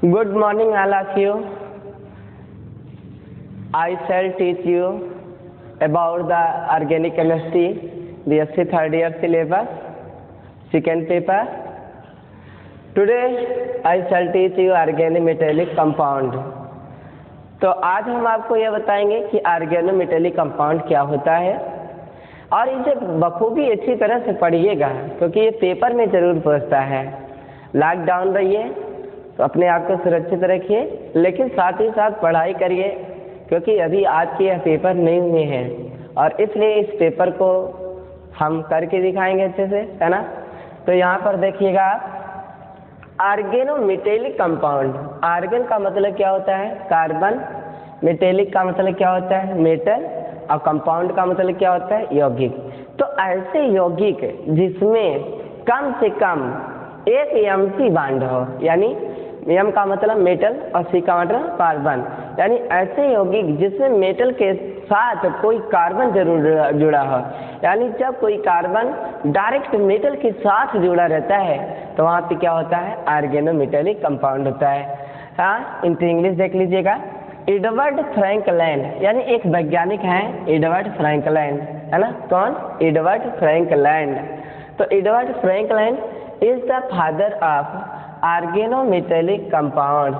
Good morning all of you. I shall teach you about the organic chemistry, BSc third year syllabus, second paper. Today I shall teach you organometallic compound. तो आज हम आपको यह बताएंगे कि organometallic compound क्या होता है और इसे बखूबी अच्छी तरह से पढ़िएगा क्योंकि ये पेपर में ज़रूर पूछता है। लॉकडाउन रहिए तो अपने आप को सुरक्षित रखिए, लेकिन साथ ही साथ पढ़ाई करिए क्योंकि अभी आज के यह पेपर नहीं हुए हैं और इसलिए इस पेपर को हम करके दिखाएंगे अच्छे से, है ना। तो यहाँ पर देखिएगा आप, ऑर्गेनोमेटेलिक कंपाउंड। आर्गन का मतलब क्या होता है? कार्बन। मेटेलिक का मतलब क्या होता है? मेटल। और कंपाउंड का मतलब क्या होता है? यौगिक। तो ऐसे यौगिक जिसमें कम से कम एक एमसी बांड हो, यानी एम का मतलब मेटल और सी का मतलब कार्बन, यानी ऐसे यौगिक जिसमें मेटल के साथ कोई कार्बन जरूर जुड़ा हो, यानी जब कोई कार्बन डायरेक्ट मेटल के साथ जुड़ा रहता है तो वहाँ पे क्या होता है? ऑर्गेनोमेटेलिक कंपाउंड होता है। हाँ, इनकी इंग्लिश देख लीजिएगा। एडवर्ड फ्रैंकलैंड, यानी एक वैज्ञानिक हैं एडवर्ड फ्रैंकलैंड, है ना। कौन? Edward Frankland. तो Edward Frankland is the father of organometallic compound.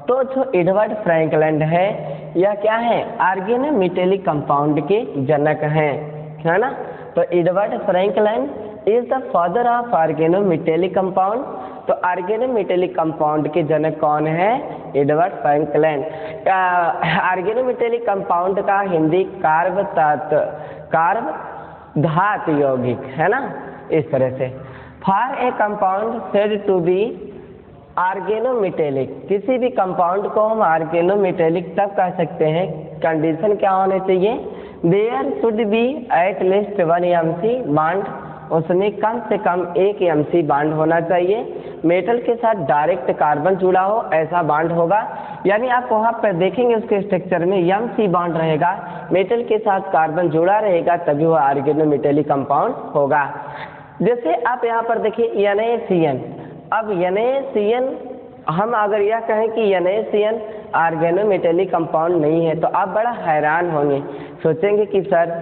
तो जो एडवर्ड फ्रैंकलैंड है यह क्या है? ऑर्गेनोमेटेलिक कंपाउंड के जनक हैं, है ना। तो Edward Frankland is the father of organometallic compound. तो ऑर्गेनोमेटेलिक कंपाउंड के जनक कौन है? Edward Frankland. ऑर्गेनोमेटेलिक कंपाउंड का हिंदी कार्ब धातु यौगिक, है ना, इस तरह से। For a compound said to be organometallic, किसी भी कंपाउंड को हम ऑर्गेनोमेटेलिक तब कह सकते हैं, कंडीशन क्या होने चाहिए? There should be at least 1 MC bond, उसमें कम से कम 1 एमसी बांड होना चाहिए। मेटल के साथ डायरेक्ट कार्बन जुड़ा हो ऐसा बांड होगा, यानी आप वहाँ पर देखेंगे उसके स्ट्रक्चर में एमसी बांड रहेगा, मेटल के साथ कार्बन जुड़ा रहेगा, तभी वह ऑर्गेनोमेटेलिक कंपाउंड होगा। जैसे आप यहाँ पर देखिए NaCN। अब NaCN हम अगर यह कहें कि NaCN ऑर्गेनोमेटेलिक कंपाउंड नहीं है तो आप बड़ा हैरान होंगे, सोचेंगे कि सर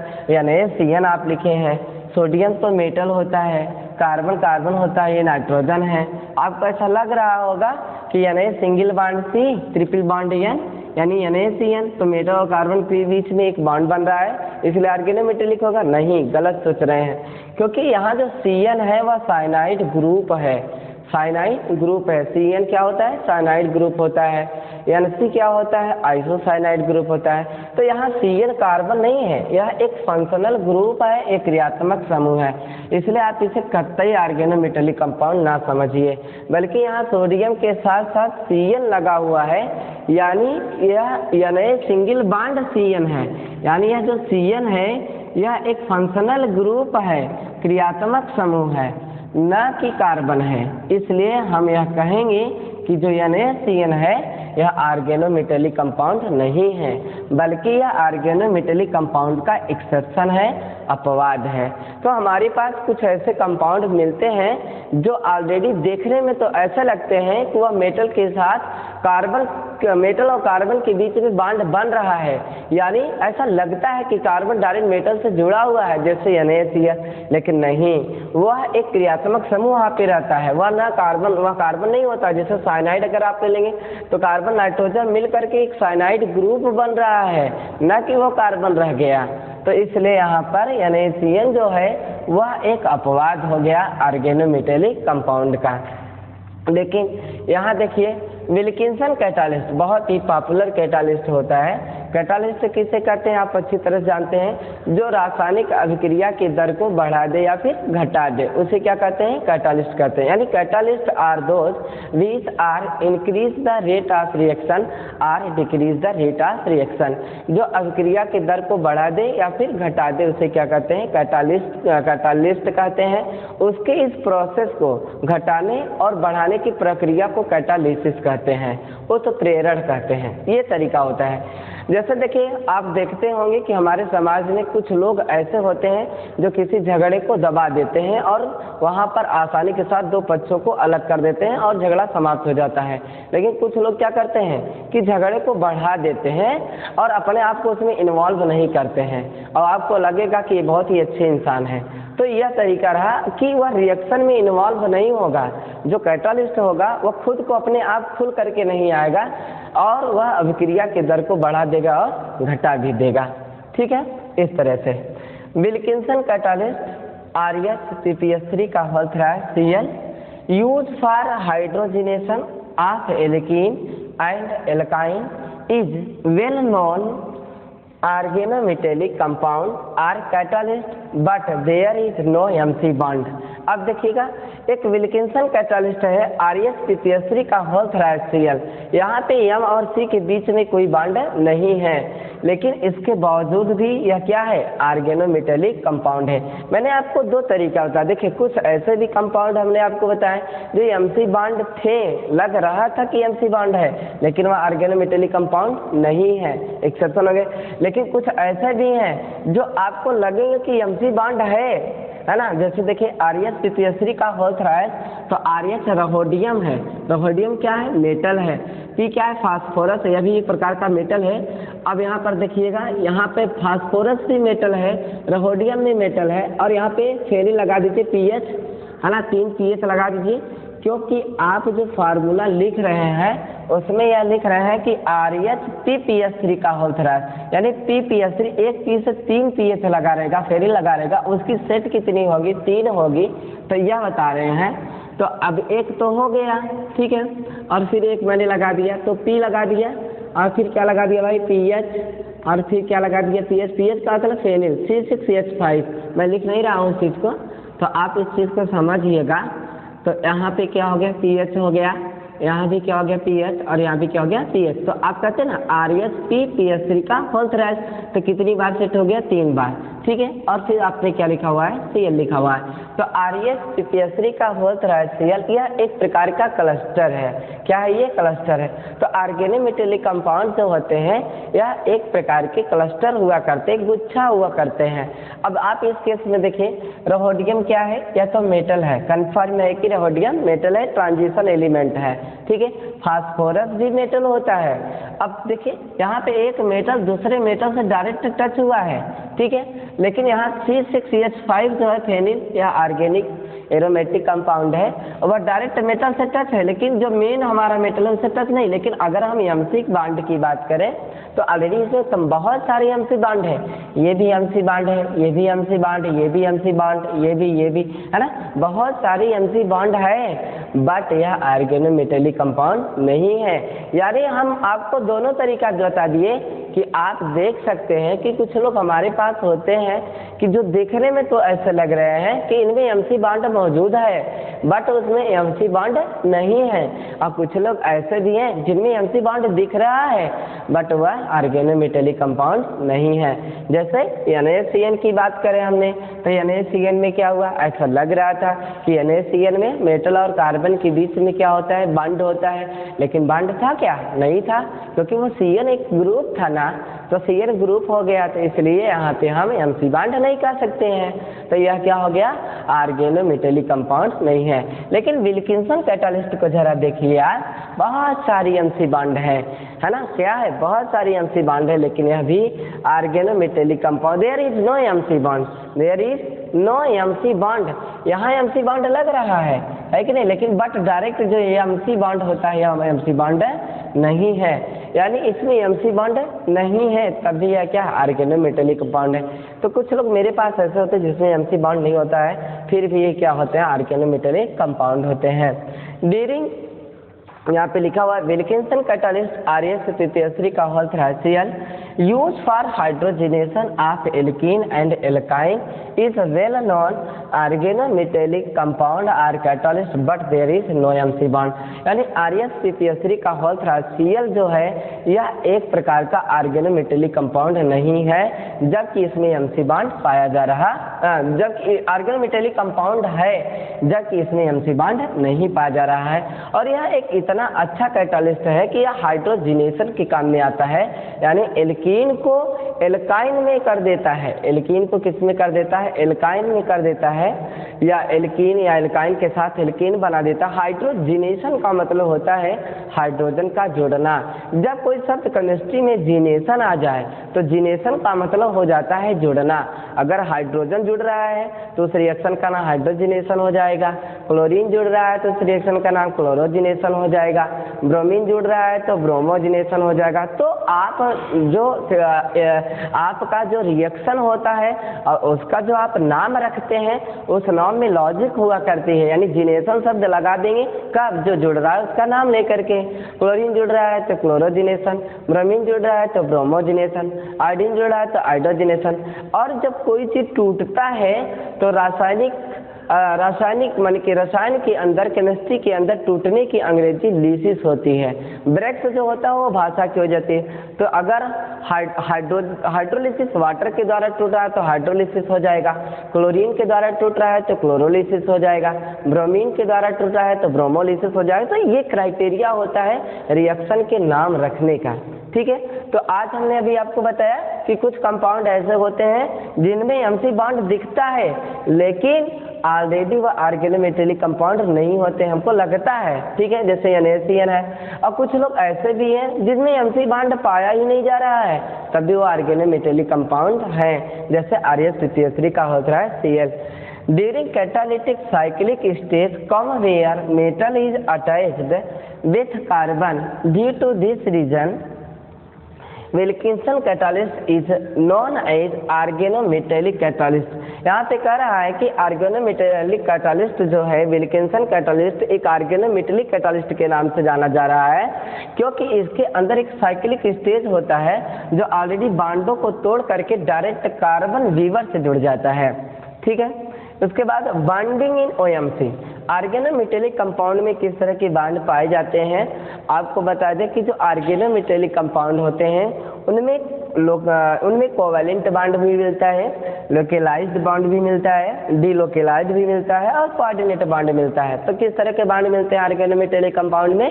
NaCN आप लिखे हैं, सोडियम तो मेटल होता है, कार्बन कार्बन होता है, ये नाइट्रोजन है। आपको ऐसा लग रहा होगा कि Na single bond C triple bond N, यानी NaCN तो मेटल और कार्बन के बीच में एक बॉन्ड बन रहा है इसलिए ऑर्गेनोमेटेलिक होगा। नहीं, गलत सोच रहे हैं, क्योंकि यहाँ जो CN है वह साइनाइड ग्रुप है, साइनाइड ग्रुप है। CN क्या होता है? साइनाइड ग्रुप होता है। NC क्या होता है? आइसोसाइनाइड ग्रुप होता है। तो यहाँ CN कार्बन नहीं है, यह एक फंक्शनल ग्रुप है, एक क्रियात्मक समूह है, इसलिए आप इसे कतई ऑर्गेनोमेटेलिक कंपाउंड ना समझिए, बल्कि यहाँ सोडियम के साथ साथ CN लगा हुआ है, यानी यह Na सिंगल बॉन्ड CN है, यानी यह जो CN है यह एक फंक्शनल ग्रुप है, क्रियात्मक समूह है, न कि कार्बन है। इसलिए हम यह कहेंगे कि जो NaCN है यह ऑर्गेनोमेटेलिक कंपाउंड नहीं है, बल्कि यह ऑर्गेनोमेटेलिक कंपाउंड का एक्सेप्शन है, अपवाद है। तो हमारे पास कुछ ऐसे कंपाउंड मिलते हैं जो ऑलरेडी देखने में तो ऐसा लगते हैं कि वह मेटल के साथ मेटल और कार्बन के बीच में बॉन्ड बन रहा है, यानी ऐसा लगता है कि कार्बन डायरेक्ट मेटल से जुड़ा हुआ है जैसे NaCN, लेकिन नहीं, वह एक क्रियात्मक समूह वहाँ पे रहता है, वह कार्बन नहीं होता। जैसे साइनाइड अगर आप ले लेंगे तो कार्बन नाइट्रोजन मिल करके एक साइनाइड ग्रुप बन रहा है, न कि वो कार्बन रह गया। तो इसलिए यहाँ पर NaCN जो है वह एक अपवाद हो गया ऑर्गेनोमेटेलिक कंपाउंड का। लेकिन यहाँ देखिए विल्किंसन कैटालिस्ट बहुत ही पॉपुलर कैटालिस्ट होता है। कैटालिस्ट किसे कहते हैं आप अच्छी तरह जानते हैं? जो रासायनिक अभिक्रिया की दर को बढ़ा दे या फिर घटा दे, उसे क्या कहते हैं? कैटालिस्ट कहते हैं। यानी catalyst are those which are increase the rate of reaction or decrease the rate of reaction. जो अभिक्रिया की दर को बढ़ा दे या फिर घटा दे उसे क्या कहते हैं? कैटालिस्ट कहते हैं। उसके इस प्रोसेस को घटाने और बढ़ाने की प्रक्रिया को कैटालिसिस कहते हैं, वो तो प्रेरण कहते हैं। ये तरीका होता है। जैसे देखिए, आप देखते होंगे कि हमारे समाज में कुछ लोग ऐसे होते हैं जो किसी झगड़े को दबा देते हैं और वहाँ पर आसानी के साथ दो पक्षों को अलग कर देते हैं और झगड़ा समाप्त हो जाता है। लेकिन कुछ लोग क्या करते हैं कि झगड़े को बढ़ा देते हैं और अपने आप को उसमें इन्वॉल्व नहीं करते हैं और आपको लगेगा कि ये बहुत ही अच्छे इंसान है। तो यह तरीका रहा कि वह रिएक्शन में इन्वॉल्व नहीं होगा। जो कैटालिस्ट होगा वह खुद को अपने आप खुल करके नहीं आएगा और वह अभिक्रिया के दर को बढ़ा देगा और घटा भी देगा। ठीक है, इस तरह से विल्किंसन कैटालिस्ट RsPPS3 का whole Cl use for hydrogenation of alkene and alkyne is well known organometallic compound or catalyst but there is no MC bond. अब देखिएगा, एक विल्किंसन कैटालिस्ट है RsPPS3 का होल Cl, यहाँ पे M और C के बीच में कोई बॉन्ड नहीं है, लेकिन इसके बावजूद भी यह क्या है, ऑर्गेनोमेटेलिक कंपाउंड है। मैंने आपको दो तरीका बताया। देखिए, कुछ ऐसे भी कंपाउंड हमने आपको बताए जो MC बॉन्ड थे, लग रहा था कि MC बॉन्ड है लेकिन वह ऑर्गेनोमेटेलिक कंपाउंड नहीं है, एक्सेप्शन हो गए। लेकिन कुछ ऐसे भी हैं जो आपको लगेंगे कि MC बॉन्ड है ना। जैसे देखिए, RsPPS3 का होल तो RH रहोडियम है। रहोडियम क्या है, मेटल है। P क्या है, फास्फोरस है, यह भी एक प्रकार का मेटल है। अब यहाँ पर देखिएगा, यहाँ पे फास्फोरस भी मेटल है, रहोडियम भी मेटल है और यहाँ पे फेरी लगा दीजिए PH, है ना, 3 PH लगा दीजिए, क्योंकि आप जो फार्मूला लिख रहे हैं उसमें यह लिख रहे हैं कि RsPPS3 का होल यानी PPS3 एक P से 3 PH लगा रहेगा, फेरी लगा रहेगा, उसकी सेट कितनी होगी, 3 होगी, तो यह बता रहे हैं। तो अब एक तो हो गया, ठीक है, और फिर एक मैंने लगा दिया, तो P लगा दिया और फिर क्या लगा दिया भाई, PH, और फिर क्या लगा दिया, PH का मतलब फेनिल C6H5। मैं लिख नहीं रहा हूँ इस चीज़ को, तो आप इस चीज़ को समझिएगा। तो यहाँ पे क्या हो गया, PH हो गया, यहाँ भी क्या हो गया, PH, और यहाँ भी क्या हो गया, PH। तो आप कहते हैं ना RsPPS3 का होल तो कितनी बार सेट हो गया, 3 बार, ठीक है। और फिर आपने क्या लिखा हुआ है, Cl लिखा हुआ है। तो RsPPS3 का होल Cl यह एक प्रकार का क्लस्टर है। क्या है ये, क्लस्टर है। तो ऑर्गेनोमेटेलिक कंपाउंड जो होते हैं यह एक प्रकार के क्लस्टर हुआ करते हैं, गुच्छा हुआ करते हैं। अब आप इस केस में देखिए, रहोडियम क्या है, यह तो मेटल है, कन्फर्म है कि रहोडियम मेटल है, ट्रांजिशन एलिमेंट है, ठीक है। फास्फोरस भी मेटल होता है। अब देखिए, यहाँ पे एक मेटल दूसरे मेटल से डायरेक्ट टच हुआ है, ठीक है, लेकिन यहाँ C6H5 जो है फेनिल, यह ऑर्गेनिक एरोमेटिक कंपाउंड है और वह डायरेक्ट मेटल से टच है, लेकिन जो मेन हमारा मेटल है उससे टच नहीं। लेकिन अगर हम MC बॉन्ड की बात करें तो ऑलरेडी इसमें बहुत सारे MC बॉन्ड है, ये भी MC बॉन्ड है, ये भी MC बॉन्ड, ये भी MC बॉन्ड, ये भी, है ना, बहुत सारी MC बॉन्ड है, बट यह ऑर्गेनोमेटेलिक कंपाउंड नहीं है। यानी हम आपको दोनों तरीका बता दिए कि आप देख सकते हैं कि कुछ लोग हमारे पास होते हैं कि जो देखने में तो ऐसे लग रहे हैं कि इनमें MC बॉन्ड मौजूद है, बट उसमें MC बॉन्ड नहीं है। और कुछ लोग ऐसे भी हैं जिनमें MC बॉन्ड दिख रहा है, बट वह ऑर्गेनोमेटेलिक कंपाउंड नहीं है। जैसे NaCN की बात करें हमने, तो NaCN में क्या हुआ, ऐसा लग रहा था कि NaCN में मेटल और कार्बन के बीच में क्या होता है, बॉन्ड होता है, लेकिन बॉन्ड था क्या, नहीं था, क्योंकि वो CN एक ग्रुप था ना, तो CN ग्रुप हो गया, तो इसलिए यहाँ पे हम MC बॉन्ड नहीं कर सकते हैं। तो यह क्या हो गया, ऑर्गेनोमेटेलिक कंपाउंड नहीं है। लेकिन विल्किंसन कैटालिस्ट को जरा देखिए यार, बहुत सारी MC बॉन्ड है ना, क्या है, बहुत सारी MC बॉन्ड है, लेकिन यह भी organometallic compound, there is no MC bond, there is no MC bond. यहाँ MC बॉन्ड लग रहा है कि नहीं, लेकिन बट डायरेक्ट जो MC बॉन्ड होता है यह MC बॉन्ड नहीं है, यानी इसमें MC बॉन्ड नहीं है, तभी यह क्या, ऑर्गेनोमेटेलिक कंपाउंड है। तो कुछ लोग मेरे पास ऐसे होते हैं जिसमें MC बॉन्ड नहीं होता है, फिर भी ये क्या होते हैं, ऑर्गेनोमेटेलिक कंपाउंड होते हैं। ड्यूरिंग, यहाँ पे लिखा हुआ है, विल्किंसन कैटालिस्ट RsPPS3 का whole Cl use for hydrogenation of alkene and alkyne is well known organometallic compound or catalyst but there is no MC bond. यानी RsPPS3 का होल Cl जो है यह एक प्रकार का ऑर्गेनोमेटेलिक कंपाउंड नहीं है, जबकि इसमें एमसी बॉन्ड पाया जा रहा, जबकि ऑर्गेनोमेटेलिक कंपाउंड है जबकि इसमें एमसी बॉन्ड नहीं पाया जा रहा है। और यह एक इतना अच्छा कैटालिस्ट है कि यह हाइड्रोजिनेशन के काम में आता है, यानी एल्कीन को एल्काइन में कर देता है। एल्कीन को किस में कर देता है? एल्काइन में कर देता है, या एल्कीन या एल्काइन के साथ एल्कीन बना देता है। हाइड्रोजिनेशन का मतलब होता है हाइड्रोजन का जोड़ना। जब कोई शब्द केमिस्ट्री में जीनेशन आ जाए तो जीनेशन का मतलब हो जाता है जोड़ना। अगर हाइड्रोजन जुड़ रहा है तो उस रिएक्शन का नाम हाइड्रोजिनेशन हो जाएगा। क्लोरीन जुड़ रहा है तो उस रिएक्शन का नाम क्लोरोजिनेशन हो जाएगा। ब्रोमीन जुड़ रहा है तो ब्रोमोजिनेशन हो जाएगा। तो आपका जो रिएक्शन होता है और उसका जो आप नाम रखते हैं उस नाम में लॉजिक हुआ करती है, यानी जिनेशन शब्द लगा देंगे कब? जो जुड़ रहा है उसका नाम लेकर के। क्लोरीन जुड़ रहा है तो क्लोरोजिनेशन, ब्रोमीन जुड़ रहा है तो ब्रोमोजिनेशन, आयोडीन जुड़ रहा है तो आयोडोजिनेशन। और जब कोई चीज टूटता है तो रासायनिक मन के रसायन के अंदर, केमिस्ट्री के अंदर टूटने की अंग्रेजी लीसिस होती है। ब्रेक्स जो होता है वो भाषा की हो जाती है। तो अगर हाइड्रोलिसिस वाटर के द्वारा टूट रहा है तो हाइड्रोलिसिस हो जाएगा, क्लोरीन के द्वारा टूट रहा है तो क्लोरोलिसिस हो जाएगा, ब्रोमीन के द्वारा टूट रहा है तो ब्रोमोलिसिस हो जाएगा। तो ये क्राइटेरिया होता है रिएक्शन के नाम रखने का। ठीक है, तो आज हमने अभी आपको बताया कि कुछ कंपाउंड ऐसे होते हैं जिनमें एमसी बॉन्ड दिखता है लेकिन ऑलरेडी वो ऑर्गेनोमेटेलिक कंपाउंड नहीं होते, हमको लगता है। ठीक है, जैसे NaCN है। और कुछ लोग ऐसे भी हैं जिसमें एमसी बॉन्ड पाया ही नहीं जा रहा है, तब भी वो ऑर्गेनोमेटेलिक कंपाउंड है, जैसे RS2SO3 का होता है Cl। During catalytic cyclic stage come where metal is attached with carbon. Due to this reason, Wilkinson catalyst is known as organometallic catalyst. यहाँ पे कह रहा है कि ऑर्गेनोमेटेलिक कैटालिस्ट जो है, विल्किंसन कैटालिस्ट एक ऑर्गेनोमेटेलिक कैटालिस्ट के नाम से जाना जा रहा है, क्योंकि इसके अंदर एक साइक्लिक स्टेज होता है जो ऑलरेडी बांडों को तोड़ करके डायरेक्ट कार्बन वीवर से जुड़ जाता है। ठीक है, उसके बाद bonding in OMC। Organometallic compound में किस तरह के बॉन्ड पाए जाते हैं आपको बता दें कि जो ऑर्गेनोमेटेलिक कंपाउंड होते हैं उनमें कोवैलेंट बॉन्ड भी मिलता है, लोकलाइज्ड बॉन्ड भी मिलता है, डीलोकलाइज्ड भी मिलता है और कोऑर्डिनेट बॉन्ड मिलता है। तो किस तरह के बॉन्ड मिलते हैं ऑर्गेनोमेटेलिक कंपाउंड में?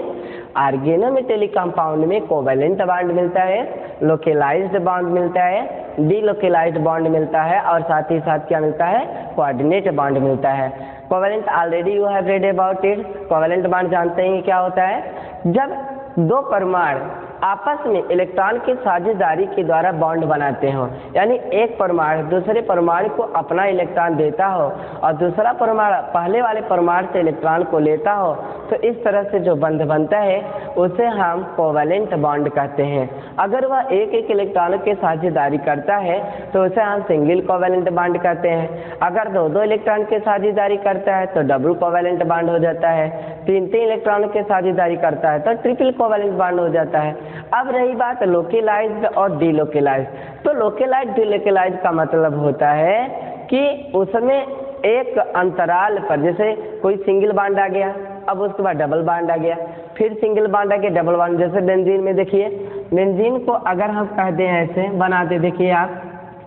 ऑर्गेनोमेटेलिक कंपाउंड में कोवैलेंट बॉन्ड मिलता है, लोकलाइज्ड बॉन्ड मिलता है, डीलोकलाइज्ड बॉन्ड मिलता है और साथ ही साथ क्या मिलता है? कोऑर्डिनेट बॉन्ड मिलता है। Covalent already you have read about it. Covalent bond जानते हैं क्या होता है? जब दो परमाणु आपस में इलेक्ट्रॉन की साझेदारी के द्वारा बॉन्ड बनाते हो, यानी एक परमाणु दूसरे परमाणु को अपना इलेक्ट्रॉन देता हो और दूसरा परमाणु पहले वाले परमाणु से इलेक्ट्रॉन को लेता हो, तो इस तरह से जो बंध बनता है उसे हम कोवैलेंट बॉन्ड कहते हैं। अगर वह एक एक इलेक्ट्रॉन के साझेदारी करता है तो उसे हम सिंगल कोवैलेंट बॉन्ड कहते हैं। अगर दो दो इलेक्ट्रॉन के साझेदारी करता है तो डबल कोवैलेंट बॉन्ड हो जाता है। तीन तीन इलेक्ट्रॉन के साझेदारी करता है तो ट्रिपल कोवैलेंट बॉन्ड हो जाता है। अब रही बात लोकलाइज्ड और डीलोकलाइज्ड, तो लोकलाइज्ड डीलोकलाइज्ड का मतलब होता है कि उसमें एक अंतराल पर, जैसे कोई सिंगल बॉन्ड आ गया, अब उसके बाद डबल बॉन्ड आ गया, फिर सिंगल बॉन्ड आ गया, डबल बॉन्ड। जैसे बेंजीन में देखिए, बेंजीन को अगर हम कहते हैं ऐसे बनाते, देखिए आप,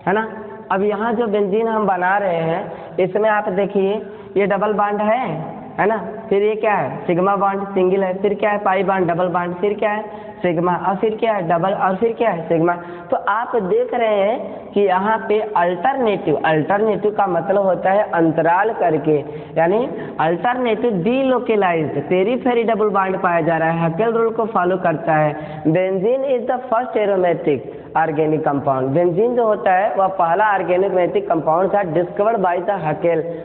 है ना। अब यहाँ जो बेंजीन हम बना रहे हैं इसमें आप देखिए ये डबल बॉन्ड है ना। फिर ये क्या है? सिग्मा बॉन्ड सिंगल है, फिर क्या है? पाई बॉन्ड डबल बॉन्ड, फिर क्या है? सिग्मा, और फिर क्या है? डबल, और फिर क्या है? सिग्मा। तो आप देख रहे हैं कि यहाँ पे अल्टरनेटिव का मतलब होता है अंतराल करके, यानी alternative delocalised periphery double bond पाया जा रहा है, हकेल रूल को फॉलो करता है। Benzene is the first aromatic organic compound. Benzene जो होता है वह पहला ऑर्गेनिक कंपाउंड था डिस्कवर्ड बाय द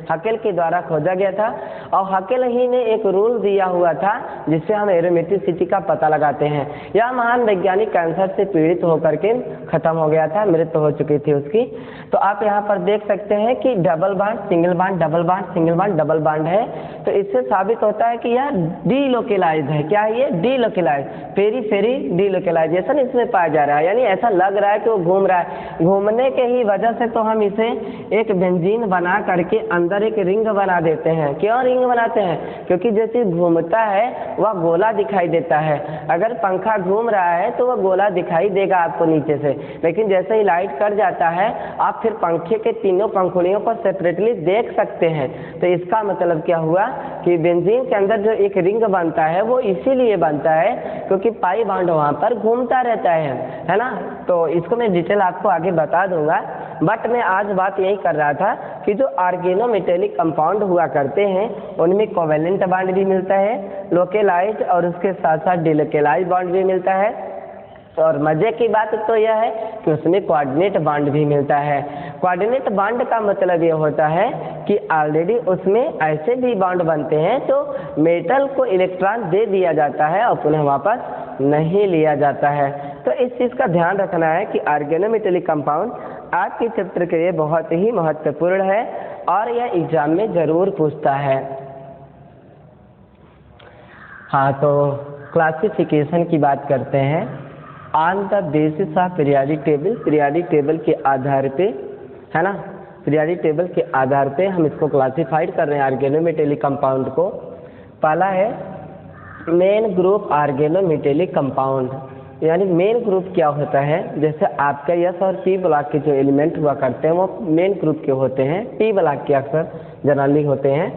हकेल के द्वारा खोजा गया था, और हकेल ही ने एक रूल दिया हुआ था जिससे हम एरोमेटिसिटी का पता लगाते हैं। यह महान वैज्ञानिक कैंसर से पीड़ित होकर के खत्म हो गया था, मृत्यु हो चुकी थी उसकी। तो आप यहाँ पर देख सकते हैं कि double bond single bond, double bond single bond, double bond है। तो इससे साबित होता है कि यह डीलोकलाइज्ड है। क्या है ये? डीलोकलाइज्ड, पेरीफेरी डीलोकलाइजेशन इसमें पाया जा रहा है, यानी ऐसा लग रहा है कि वो घूम रहा है। घूमने के ही वजह से तो हम इसे एक बेंजीन बना करके अंदर एक रिंग बना देते हैं। क्यों रिंग बनाते हैं? क्योंकि जो चीज घूमता है वह गोला दिखाई देता है। अगर पंखा घूम रहा है तो वह गोला दिखाई देगा आपको नीचे से, लेकिन जैसे ही लाइट कट जाता है आप फिर पंखे के तीनों पंखुड़ियों को सेपरेटली देख सकते हैं। तो इसका मतलब क्या हुआ कि बेंजीन के अंदर जो एक रिंग बनता है वो इसीलिए बनता है क्योंकि पाई बॉन्ड वहाँ पर घूमता रहता है ना। तो इसको मैं डिटेल आपको आगे बता दूंगा, बट मैं आज बात यही कर रहा था कि जो ऑर्गेनोमेटेलिक कंपाउंड हुआ करते हैं उनमें कोवेलेंट बॉन्ड भी मिलता है, लोकेलाइज और उसके साथ साथ डिलोकेलाइज बॉन्ड भी मिलता है, और मजे की बात तो यह है कि उसमें कोऑर्डिनेट बॉन्ड भी मिलता है। कोऑर्डिनेट बॉन्ड का मतलब ये होता है कि ऑलरेडी उसमें ऐसे भी बॉन्ड बनते हैं जो मेटल को इलेक्ट्रॉन दे दिया जाता है और पुनः वापस नहीं लिया जाता है। तो इस चीज़ का ध्यान रखना है कि ऑर्गेनोमेटेलिक कंपाउंड आपके चैप्टर के लिए बहुत ही महत्वपूर्ण है और यह एग्जाम में ज़रूर पूछता है। हाँ, तो क्लासिफिकेशन की बात करते हैं। On the basis of periodic table के आधार पे, है ना, पीरियाडिक टेबल के आधार पे हम इसको क्लासिफाइड कर रहे हैं ऑर्गेनोमेटेलिक कंपाउंड को। पहला है मेन ग्रुप ऑर्गेनोमेटेलिक कंपाउंड, यानी मेन ग्रुप क्या होता है, जैसे आपका एस और पी ब्लॉक के जो एलिमेंट हुआ करते हैं वो मेन ग्रुप के होते हैं, पी ब्लॉक के अक्सर जनरली होते हैं।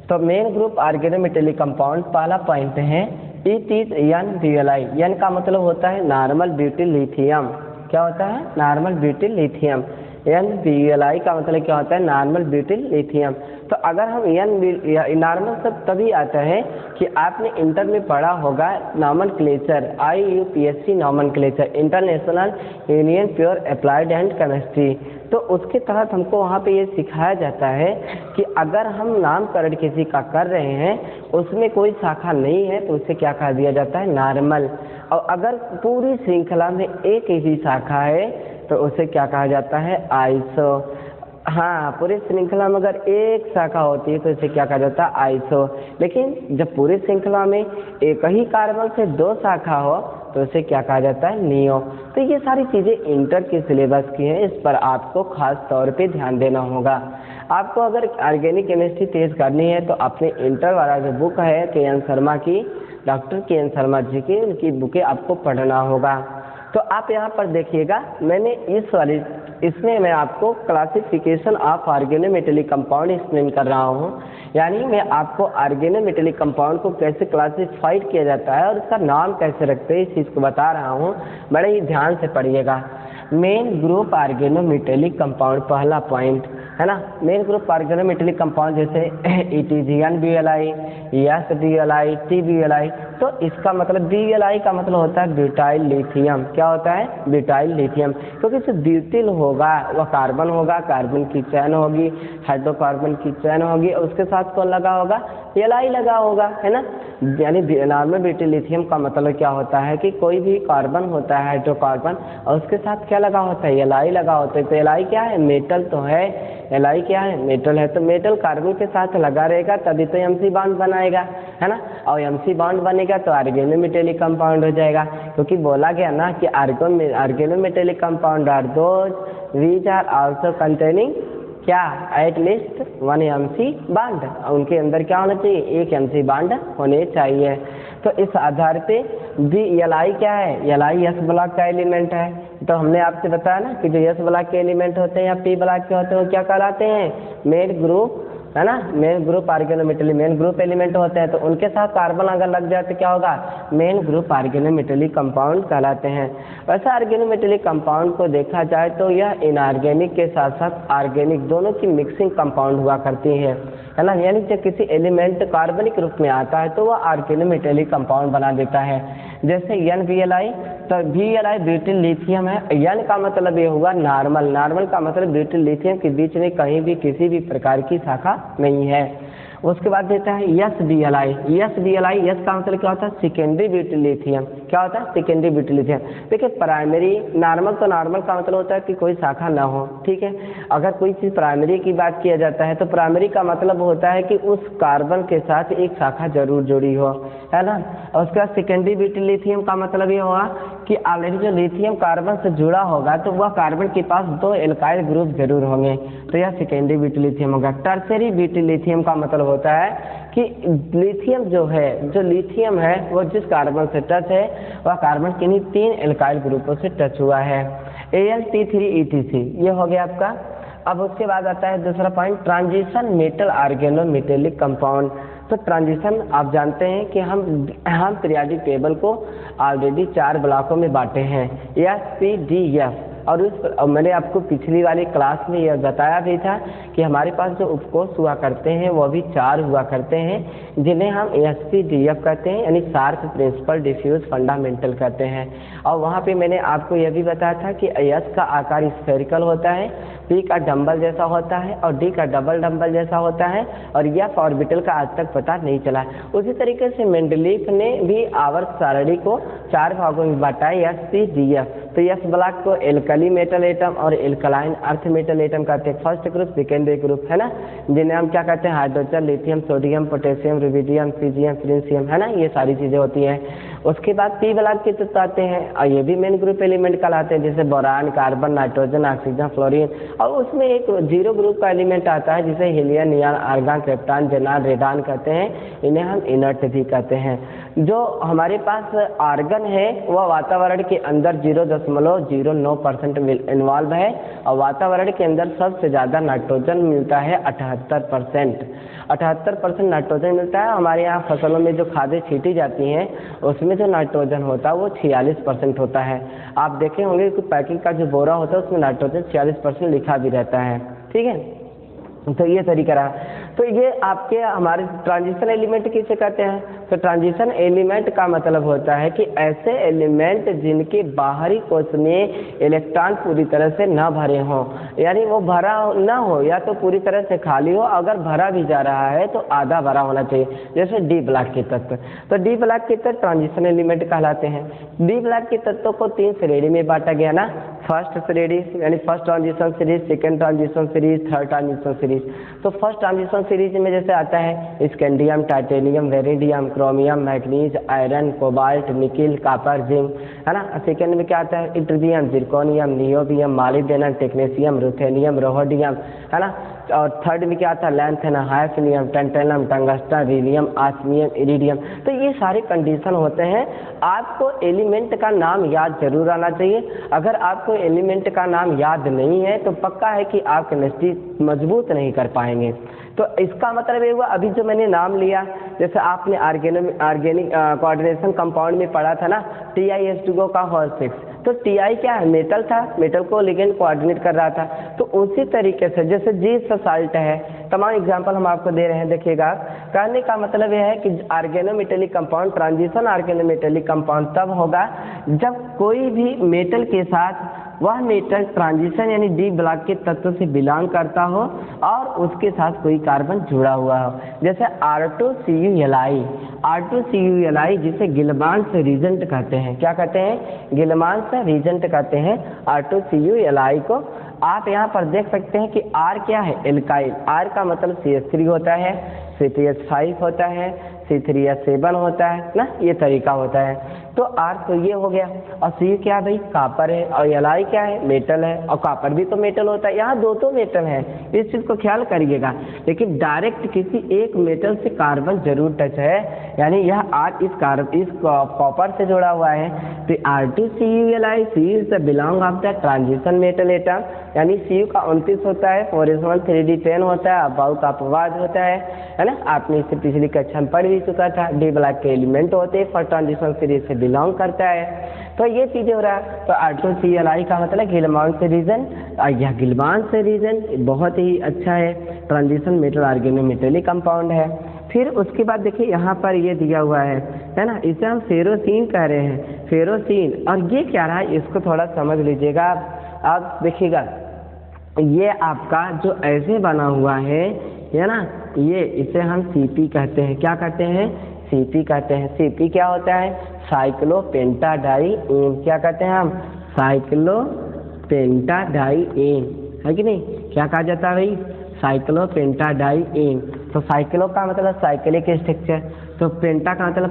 तो मेन ग्रुप ऑर्गेनोमेटेलिक कंपाउंड पहला पॉइंट है इट इज NBli। एन का मतलब होता है नॉर्मल ब्यूटिल लिथियम। क्या होता है? Normal butyl lithium. NBli का मतलब क्या होता है? Normal butyl lithium. तो अगर हम नॉर्मल सब तभी आता है कि आपने इंटर में पढ़ा होगा nomenclature, IUPAC nomenclature, international union pure applied and chemistry. तो उसके तहत हमको वहाँ पे ये सिखाया जाता है कि अगर हम नामकरण किसी का कर रहे हैं उसमें कोई शाखा नहीं है तो उसे क्या कहा दिया जाता है? नॉर्मल। और अगर पूरी श्रृंखला में एक ही शाखा है तो उसे क्या कहा जाता है? आइसो। हाँ, पूरी श्रृंखला में अगर एक शाखा होती है तो इसे क्या कहा जाता है? आइसो। लेकिन जब पूरी श्रृंखला में एक ही कार्बन से दो शाखा हो तो उसे क्या कहा जाता है? नियो। तो ये सारी चीज़ें इंटर के सिलेबस की हैं, इस पर आपको खास तौर पे ध्यान देना होगा। आपको अगर ऑर्गेनिक केमिस्ट्री तेज करनी है तो अपने इंटर वाला जो बुक है KN शर्मा की, डॉक्टर KN शर्मा जी की, उनकी बुकें आपको पढ़ना होगा। तो आप यहाँ पर देखिएगा, मैंने इसमें मैं आपको classification of organometallic compound explain कर रहा हूँ, यानी मैं आपको ऑर्गेनोमेटेलिक कंपाउंड को कैसे क्लासिफाइड किया जाता है और उसका नाम कैसे रखते हैं इस चीज़ को बता रहा हूँ। बड़े ही ध्यान से पढ़िएगा। मेन ग्रुप ऑर्गेनोमेटेलिक कंपाउंड, पहला पॉइंट है ना, मेन ग्रुप ऑर्गेनोमेटेलिक कंपाउंड जैसे it is NBli, SBli, TBli। तो इसका मतलब BLi का मतलब होता है ब्यूटाइल लिथियम। क्या होता है? Butyl lithium. क्योंकि जो ब्यूटिल होगा वह कार्बन होगा, कार्बन की चैन होगी, हाइड्रोकार्बन की चैन होगी और उसके साथ कौन लगा होगा? Li लगा होगा, है ना। यानी नॉर्मल ब्यूटिल लिथियम का मतलब क्या होता है कि कोई भी कार्बन होता है हाइड्रोकार्बन और उसके साथ क्या लगा होता है? Li लगा होता है। तो Li क्या है? मेटल तो है। Li क्या है? मेटल है। तो मेटल कार्बन के साथ लगा रहेगा तभी तो MC बॉन्ड बनाएगा, है ना। और MC बॉन्ड बनेगा तो ऑर्गेनोमेटेलिक कंपाउंड हो जाएगा, क्योंकि बोला गया ना कि organometallic compound are those which are also containing क्या? At least 1 MC bond. उनके अंदर क्या होना चाहिए? 1 MC बॉन्ड होने चाहिए। तो इस आधार पे Li क्या है? Li S ब्लॉक का एलिमेंट है। तो हमने आपसे बताया ना कि जो S ब्लॉक के एलिमेंट होते हैं या P ब्लॉक के होते हैं वो क्या कहलाते हैं? मेन ग्रुप, है ना। Main group organometallic, main group element होते हैं तो उनके साथ कार्बन अगर लग जाए तो क्या होगा? मेन ग्रुप ऑर्गेनोमेटेलिक कंपाउंड कहलाते हैं। वैसे ऑर्गेनोमेटेलिक कंपाउंड को देखा जाए तो यह इनऑर्गेनिक के साथ साथ ऑर्गेनिक दोनों की मिक्सिंग कंपाउंड हुआ करती है ना। यानी जब किसी एलिमेंट कार्बनिक रूप में आता है तो वह ऑर्गेनोमेटेलिक कंपाउंड बना देता है। जैसे NBli, तो BLi ब्यूटिल लिथियम है। N का मतलब ये हुआ नॉर्मल। नॉर्मल का मतलब ब्यूटिल लिथियम के बीच में कहीं भी किसी भी प्रकार की शाखा नहीं है। उसके बाद देता है SBli। S का मतलब क्या होता है? Secondary butyl lithium. क्या होता है? Secondary butyl lithium. देखिए, प्राइमरी नॉर्मल तो नॉर्मल का मतलब होता है कि कोई शाखा ना हो, ठीक है। अगर कोई चीज़ प्राइमरी की बात किया जाता है तो प्राइमरी का मतलब होता है कि उस कार्बन के साथ एक शाखा जरूर जुड़ी हो, है ना। और उसके बाद सेकेंडरी ब्यूटिल लिथियम का मतलब ये हुआ कि ऑलरेडी जो लिथियम कार्बन से जुड़ा होगा तो वह कार्बन के पास 2 एल्काइल ग्रुप जरूर होंगे, तो यह सेकेंडरी ब्यूटाइलिथियम होगा। टर्शियरी ब्यूटाइलिथियम का मतलब होता है कि लिथियम जो लिथियम है वो जिस कार्बन से टच है वह कार्बन किन्हीं 3 एल्काइल ग्रुपों से टच हुआ है, Al3 ये हो गया आपका। अब उसके बाद आता है दूसरा point, transition metal organo metallic compound. तो ट्रांजिशन आप जानते हैं कि हम पीरियोडिक टेबल को ऑलरेडी 4 ब्लॉकों में बांटे हैं, SPDF, और मैंने आपको पिछली वाली क्लास में यह बताया भी था कि हमारे पास जो उपकोष हुआ करते हैं वो भी 4 हुआ करते हैं, जिन्हें हम SPDF कहते हैं, यानी शार्प, प्रिंसिपल, डिफ्यूज, फंडामेंटल कहते हैं। और वहाँ पे मैंने आपको यह भी बताया था कि S का आकार स्फेरिकल होता है, P का डंबल जैसा होता है और D का डबल डंबल जैसा होता है, और F ऑर्बिटल का आज तक पता नहीं चला है। उसी तरीके से मेंडलीफ ने भी आवर्त सारणी को 4 भागों में बांटा है, SPDF। तो S ब्लॉक को एल्कली मेटल एटम और एल्कलाइन अर्थ मेटल एटम कहते हैं, फर्स्ट ग्रुप, सेकेंडरी ग्रुप, है ना, जिन्हें हम क्या कहते हैं, hydrogen, lithium, sodium, potassium, rubidium, caesium, francium, है ना, ये सारी चीजें होती हैं। उसके बाद पी ब्लॉक के तत्व आते हैं और ये भी मेन ग्रुप एलिमेंट कहलाते हैं, जैसे boron, carbon, nitrogen, oxygen, fluorine, और उसमें एक 0 ग्रुप का एलिमेंट आता है जिसे helium, neon, argon, krypton, xenon, radon कहते हैं, इन्हें हम इनर्ट भी कहते हैं। जो हमारे पास आर्गन है वह वातावरण के अंदर 0.09% इन्वॉल्व है, और वातावरण के अंदर सबसे ज़्यादा नाइट्रोजन मिलता है 78% नाइट्रोजन मिलता है। हमारे यहाँ फसलों में जो खादें छींटी जाती हैं उसमें जो नाइट्रोजन होता है वो 46% होता है। आप देखे होंगे कि पैकिंग का जो बोरा होता है उसमें नाइट्रोजन 46% लिखा भी रहता है, ठीक है। तो ये तरीका रहा। तो ये आपके हमारे ट्रांजिशन एलिमेंट किसे कहते हैं? तो ट्रांजिशन एलिमेंट का मतलब होता है कि ऐसे एलिमेंट जिनके बाहरी कोश में इलेक्ट्रॉन पूरी तरह से न भरे हों, यानी वो भरा ना हो या तो पूरी तरह से खाली हो, अगर भरा भी जा रहा है तो आधा भरा होना चाहिए, जैसे डी ब्लॉक के तत्व। तो डी ब्लॉक के तत्व ट्रांजिशन एलिमेंट कहलाते हैं। डी ब्लॉक के तत्वों को 3 श्रेणी में बांटा गया ना, फर्स्ट श्रेणी यानी first transition series, second transition series, third transition series. तो फर्स्ट ट्रांजिशन सीरीज में जैसे आता है scandium, titanium, vanadium, chromium, manganese, iron, cobalt, nickel, copper, zinc, है ना। सेकेंड में क्या आता है yttrium, zirconium, niobium, molybdenum, technetium, ruthenium, rhodium, है ना। और थर्ड में क्या आता है lanthanum, hafnium, tantalum, tungsten, rhenium, osmium, iridium. तो ये सारे कंडीशन होते हैं। आपको एलिमेंट का नाम याद जरूर आना चाहिए। अगर आपको एलिमेंट का नाम याद नहीं है तो पक्का है कि आप केमिस्ट्री मजबूत नहीं कर पाएंगे। तो इसका मतलब ये हुआ, अभी जो मैंने नाम लिया, जैसे आपने ऑर्गेनिक कोऑर्डिनेशन कंपाउंड में पढ़ा था ना, TiS2 का होल 6, तो Ti क्या है, मेटल था, मेटल को लिगेंड कोऑर्डिनेट कर रहा था। तो उसी तरीके से जैसे जी साल्ट है, तमाम एग्जांपल हम आपको दे रहे हैं, देखिएगा। कहने का मतलब यह है कि organometallic compound, transition organometallic compound तब होगा जब कोई भी मेटल के साथ वह मेटल ट्रांजिशन यानी डी ब्लॉक के तत्व से बिलोंग करता हो और उसके साथ कोई कार्बन जुड़ा हुआ हो, जैसे R2CuLi जिसे गिलमांस रीजेंट कहते हैं। क्या कहते हैं? गिलमांस रीजेंट कहते हैं R2CuLi को। आप यहाँ पर देख सकते हैं कि R क्या है, एल्काइल। R का मतलब CH3 होता है, C3H5 होता है, C3H7 होता है ना, ये तरीका होता है। तो R तो ये हो गया, और C क्या भाई, कॉपर है, और Li क्या है, मेटल है, और कॉपर भी तो मेटल होता है। यहाँ 2 मेटल है, इस चीज को ख्याल करिएगा। लेकिन डायरेक्ट किसी एक मेटल से कार्बन जरूर टच है, यानी यह R इस कॉपर से जुड़ा हुआ है। तो R2CuLi, C is the belong of the transition metal atom, यानी Cu का 29 होता है, 4s1 3d10 होता है, अबाउ का अपवाद होता है ना। आपने इससे पिछली कक्षा में पढ़ भी चुका था। डी ब्लॉक के एलिमेंट होते हैं, फर्स्ट ट्रांजिशन सीरीज से बिलोंग करता है। तो ये चीजें हो रहा है। तो R2CuLi का मतलब गिलमांस रीजन, यह गिलमांस रीजन बहुत ही अच्छा है, ट्रांजिशन मेटल ऑर्गेनोमेटेलिक कंपाउंड है। फिर उसके बाद देखिए यहाँ पर ये दिया हुआ है ना, इसे हम फेरोसीन कह रहे हैं, फेरोसीन। और ये क्या रहा है, इसको थोड़ा समझ लीजिएगा आप देखिएगा। ये आपका जो ऐसे बना हुआ है ना, ये इसे हम CP कहते हैं। क्या कहते हैं? CP कहते हैं। CP क्या होता है? साइक्लोपेंटाडाइईन। क्या कहते हैं हम? साइक्लोपेंटाडाइईन, है कि नहीं? क्या कहा जाता है भाई? साइक्लोपेंटाडाइईन। तो साइक्लो का मतलब साइक्लिक स्ट्रक्चर, तो पेंटा का मतलब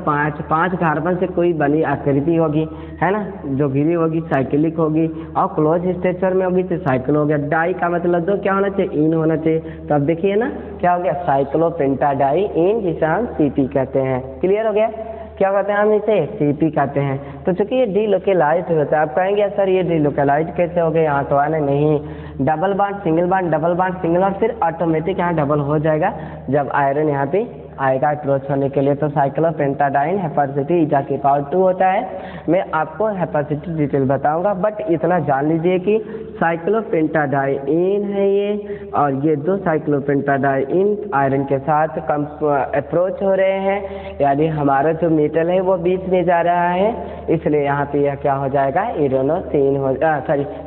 पांच कार्बन से कोई बनी आकृति होगी, है ना, जो घिरी होगी साइक्लिक होगी, और क्लोज स्ट्रक्चर में होगी तो साइक्लो हो गया। डाई का मतलब दो क्या होना चाहिए, इन होना चाहिए। तो अब देखिए ना क्या हो गया, साइक्लो पेंटा डाई इन, जिसे हम CP कहते हैं। क्लियर हो गया, क्या कहते हैं हम इसे, CP कहते हैं। तो चूंकि ये डीलोकेलाइज्ड होता है, आप कहेंगे सर ये डीलोकेलाइज्ड कैसे हो गए, यहाँ तो आने नहीं, double bond single bond double bond single bond, फिर ऑटोमेटिक यहाँ डबल हो जाएगा जब आयरन यहाँ पे आएगा अप्रोच होने के लिए। तो साइक्लोपेंटाडाइन हेपेसिटी ईजा की पावर 2 होता है। मैं आपको हेपेसिटी डिटेल बताऊंगा, बट इतना जान लीजिए कि साइक्लोपेंटाडाइन है ये, और ये दो साइक्लोपेंटाडाइन आयरन के साथ अप्रोच हो रहे हैं, यानी हमारा जो मेटल है वो बीच में जा रहा है, इसलिए यहाँ पे यह क्या हो जाएगा, इरेनोसिन हो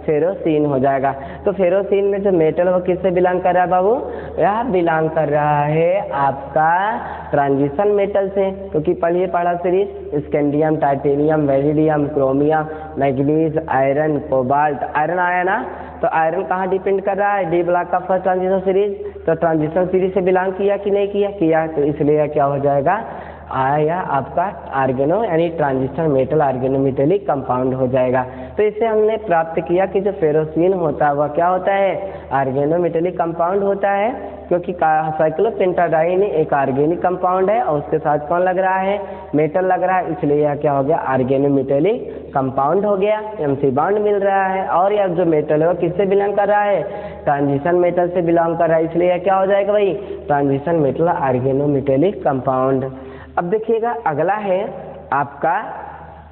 फेरोसिन हो जाएगा। तो फेरोसिन में जो मेटल वो किससे बिलोंग कर रहा है बाबू, यह बिलोंग कर रहा है आपका ट्रांजिशन मेटल से, क्योंकि पढ़िए पढ़ा series scandium, titanium, beryllium, chromium, manganese, iron, cobalt, iron आया ना, तो आयरन कहाँ डिपेंड कर रहा है, डी ब्लॉक का फर्स्ट ट्रांजिशन सीरीज, तो ट्रांजिशन सीरीज से बिलोंग किया कि नहीं किया, तो इसलिए क्या हो जाएगा, आया आपका आर्गेनो यानी ट्रांजिशन मेटल आर्गेनोमेटेलिक कंपाउंड हो जाएगा। तो इससे हमने प्राप्त किया कि जो फेरोसिन होता है वह क्या होता है, आर्गेनोमेटेलिक कंपाउंड होता है, क्योंकि साइक्लोपेंटाडाइन एक ऑर्गेनिक कंपाउंड है और उसके साथ कौन लग रहा है, मेटल लग रहा है, इसलिए यह क्या हो गया, आर्गेनोमेटेलिक कंपाउंड हो गया, MC बॉन्ड मिल रहा है। और यह जो मेटल है वो किससे बिलोंग कर रहा है, ट्रांजिशन मेटल से बिलोंग कर रहा है, इसलिए यह क्या हो जाएगा भाई, ट्रांजिशन मेटल आर्गेनोमेटेलिक कंपाउंड। अब देखिएगा अगला है आपका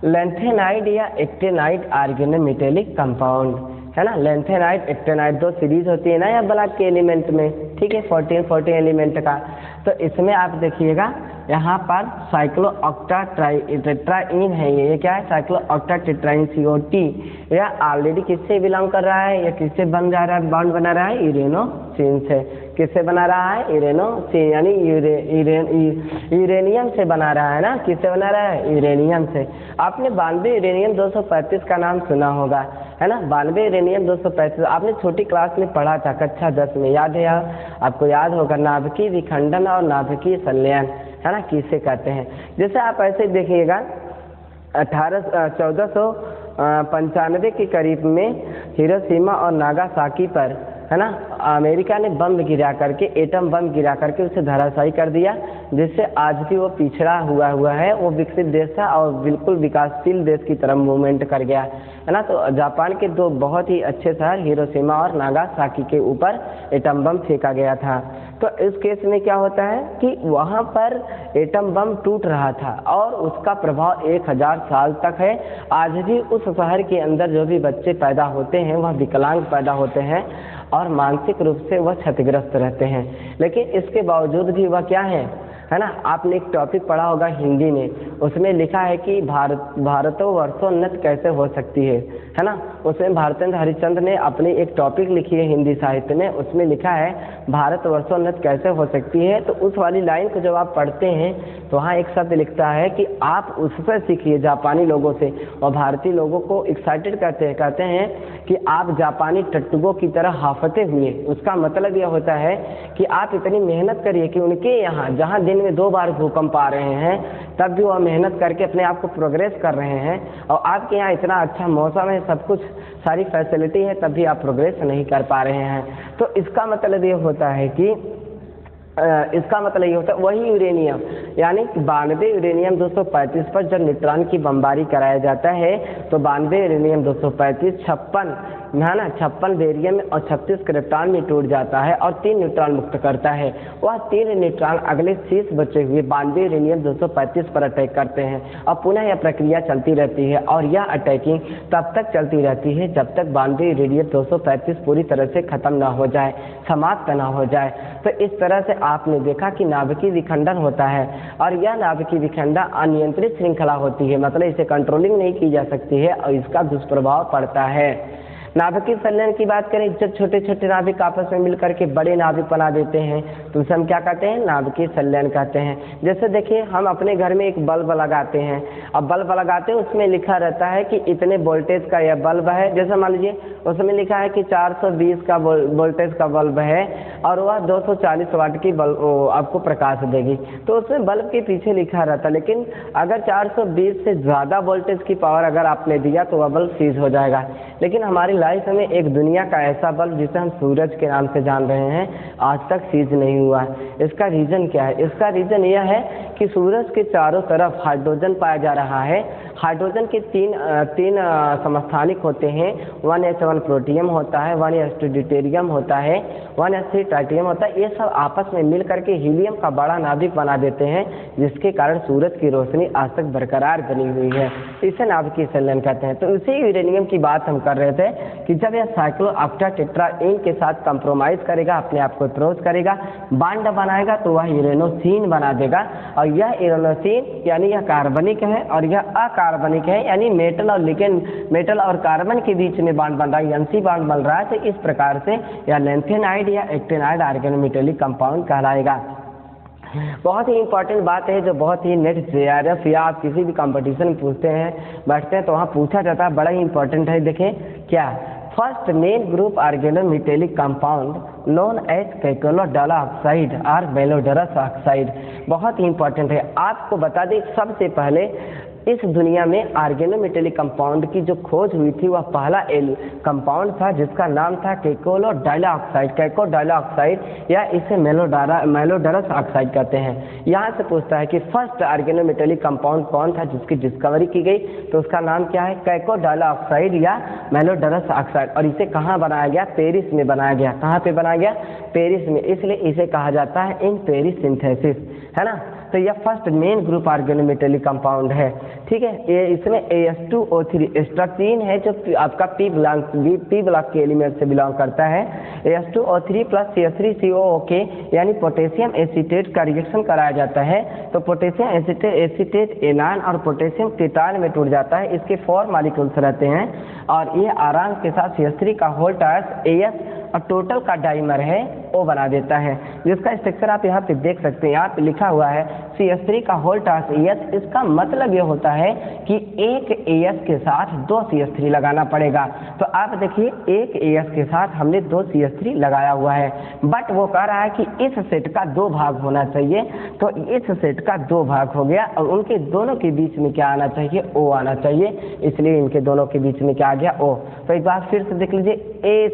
लैंथेनाइड या एक्टेनाइड आर्गेनोमेटेलिक कंपाउंड, है ना। लैंथेनाइड एक्टेनाइड दो सीरीज होती है ना या ब्लॉक के एलिमेंट में, ठीक है, 14 एलिमेंट का। तो इसमें आप देखिएगा यहाँ पर साइक्लो ऑक्टा टेट्राइन है, ये क्या है, साइक्लो ऑक्टा टेट्राइन COT, यह ऑलरेडी किससे बिलोंग कर रहा है, या किससे बन जा रहा है, बॉन्ड बना रहा है, यूरेनोसिन से। किससे बना रहा है, यूरेनोसिन यानी यूरेनियम से बना रहा है ना, किससे बना रहा है, यूरेनियम से। आपने 92 यूरेनियम 235 का नाम सुना होगा, है ना, 92 यूरेनियम 235 आपने छोटी क्लास में पढ़ा था, कक्षा 10 में, याद है आपको, याद होगा, नाभिकीय विखंडन और नाभिकीय संलयन, है ना, किसे कहते हैं। जैसे आप ऐसे देखिएगा 1495 के करीब में हिरोशिमा और नागासाकी पर, है ना, अमेरिका ने बम गिरा करके, एटम बम गिरा करके उसे धराशायी कर दिया, जिससे आज भी वो पिछड़ा हुआ है, वो विकसित देश था और बिल्कुल विकासशील देश की तरफ मूवमेंट कर गया, है ना। तो जापान के दो बहुत ही अच्छे शहर हिरोशिमा और नागासाकी के ऊपर एटम बम फेंका गया था। तो इस केस में क्या होता है कि वहाँ पर एटम बम टूट रहा था और उसका प्रभाव 1000 साल तक है। आज भी उस शहर के अंदर जो भी बच्चे पैदा होते हैं वह विकलांग पैदा होते हैं और मानसिक रूप से वह क्षतिग्रस्त रहते हैं, लेकिन इसके बावजूद भी वह क्या है ना। आपने एक टॉपिक पढ़ा होगा हिंदी में, उसमें लिखा है कि भारतो वर्षोन्नत कैसे हो सकती है ना। उसमें भारतेंद्र हरिश्चंद्र ने अपनी एक टॉपिक लिखी है हिंदी साहित्य में, उसमें लिखा है भारत वर्षोन्नत कैसे हो सकती है। तो उस वाली लाइन को जब आप पढ़ते हैं तो वहाँ एक शब्द लिखता है कि आप उससे सीखिए जापानी लोगों से, और भारतीय लोगों को एक्साइटेड कहते हैं कि आप जापानी टट्टुओं की तरह हाफते हुए। उसका मतलब यह होता है कि आप इतनी मेहनत करिए कि उनके यहाँ जहाँ दिन में 2 बार भूकंप आ रहे हैं तब भी वह मेहनत करके अपने आप को प्रोग्रेस कर रहे हैं, और आपके यहाँ इतना अच्छा मौसम है, सब कुछ सारी फैसिलिटी है, तब भी आप प्रोग्रेस नहीं कर पा रहे हैं। तो इसका मतलब ये होता है कि वही यूरेनियम यानी 92 यूरेनियम 235 पर जब न्यूट्रॉन की बमबारी कराया जाता है तो 92 यूरेनियम 235 56 बेरियम और 36 क्रिप्टॉन में टूट जाता है और 3 न्यूट्रॉन मुक्त करता है। वह 3 न्यूट्रॉन अगले शेष बचे हुए 92 यूरेनियम 235 पर अटैक करते हैं और पुनः यह प्रक्रिया चलती रहती है, और यह अटैकिंग तब तक चलती रहती है जब तक 92 यूरेनियम 235 पूरी तरह से खत्म ना हो जाए, समाप्त ना हो जाए। तो इस तरह से आपने देखा कि नाभिकीय विखंडन होता है, और यह नाभिकीय विखंडन अनियंत्रित श्रृंखला होती है, मतलब इसे कंट्रोलिंग नहीं की जा सकती है और इसका दुष्प्रभाव पड़ता है। नाभिकीय संलयन की बात करें, जब छोटे छोटे नाभिक आपस में मिलकर के बड़े नाभिक बना देते हैं तो उसे हम क्या कहते हैं, नाभिकीय संलयन कहते हैं। जैसे देखिए हम अपने घर में एक बल्ब लगाते हैं, अब बल्ब लगाते हैं उसमें लिखा रहता है कि इतने वोल्टेज का यह बल्ब है, जैसे मान लीजिए उसमें लिखा है कि 420 का वोल्टेज का बल्ब है और वह 240 वाट की बल्ब आपको प्रकाश देगी, तो उसमें बल्ब के पीछे लिखा रहता है। लेकिन अगर 420 से ज़्यादा वोल्टेज की पावर अगर आपने दिया तो वह बल्ब सीज हो जाएगा। लेकिन हमारी लाइफ में एक दुनिया का ऐसा बल्ब जिसे हम सूरज के नाम से जान रहे हैं, आज तक सीज नहीं हुआ है। इसका रीज़न क्या है? इसका रीज़न यह है कि सूरज के चारों तरफ हाइड्रोजन पाया जा रहा है। हाइड्रोजन के तीन समस्थानिक होते हैं, 1s1 प्रोटियम होता है, 1s2 ड्यूटेरियम होता है, 1s3 ट्राइटियम होता है। ये सब आपस में मिल करके हीलियम का बड़ा नाभिक बना देते हैं, जिसके कारण सूरज की रोशनी आज तक बरकरार बनी हुई है। इसे नाभिकीय संलयन कहते हैं। तो उसी यूरेनियम की बात हम कर रहे थे कि जब यह साइक्लो ऑक्टेट्राइन के साथ कंप्रोमाइज करेगा, अपने आप को अप्रोच करेगा, बांड बनाएगा, तो वह यूरेनोसिन बना देगा। और यह यूरेनोसिन यानी यह कार्बनिक है और यह अकार्बनिक है, यानी मेटल और लिगेंड, मेटल और कार्बन के बीच में बांड बन रहा है, एनसी बांड बन रहा है। तो इस प्रकार से यह लैंथेनाइड या एक्टिनाइड ऑर्गेनोमेटेलिक कंपाउंड कहलाएगा। बहुत ही इंपॉर्टेंट बात है जो बहुत ही नेट जेआरएफ या आप किसी भी कंपटीशन में पूछते हैं, बैठते हैं तो वहाँ पूछा जाता है, बड़ा ही इंपॉर्टेंट है। देखें क्या, first main group organometallic compound known as cacodyl oxide और मेलोडरस ऑक्साइड, बहुत ही इंपॉर्टेंट है। आपको बता दें सबसे पहले इस दुनिया में ऑर्गेनोमेटेलिक कंपाउंड की जो खोज हुई थी वह पहला कंपाउंड था जिसका नाम था कैल्कुलो ऑक्साइड या इसे मेलोडरस ऑक्साइड कहते हैं। यहाँ से पूछता है कि फर्स्ट ऑर्गेनोमेटेलिक कंपाउंड कौन था जिसकी डिस्कवरी की गई, तो उसका नाम क्या है, कैल्कुलो ऑक्साइड या मेलोडरस ऑक्साइड। और इसे कहाँ बनाया गया, पेरिस में बनाया गया। कहाँ पे बनाया गया, पेरिस में, इसलिए इसे कहा जाता है इन पेरिस सिंथेसिस, है ना। तो यह first main group organometallic compound है, ठीक है। ये इसमें AS2O3 एस्ट्राक्सीन है जो आपका पी ब्लॉक के एलिमेंट से बिलोंग करता है। AS2O3 प्लस CH3COOK यानी पोटेशियम एसीटेट का रिएक्शन कराया जाता है, तो पोटेशियम एसीटेट एनायन और पोटेशियम कीटायन में टूट जाता है। इसके 4 मॉलिक्यूल्स रहते हैं और ये आराम के साथ CH3 का होल टायर्स AS और टोटल का डाइमर है O बना देता है, जिसका स्ट्रक्चर आप यहाँ पे देख सकते हैं। यहाँ पे लिखा हुआ है CH3 का होल टायर्स AS। इसका मतलब ये होता है कि एक AS के साथ 2 CH3 लगाना पड़ेगा। तो आप देखिए एक AS के साथ हमने 2 CH3 लगाया हुआ है, बट वो कह रहा है कि इस सेट का 2 भाग होना चाहिए। तो इस सेट का 2 भाग हो गया और उनके दोनों के बीच में क्या आना चाहिए, O आना चाहिए, इसलिए इनके दोनों के बीच में क्या आ गया, O। तो एक बार फिर से देख लीजिए,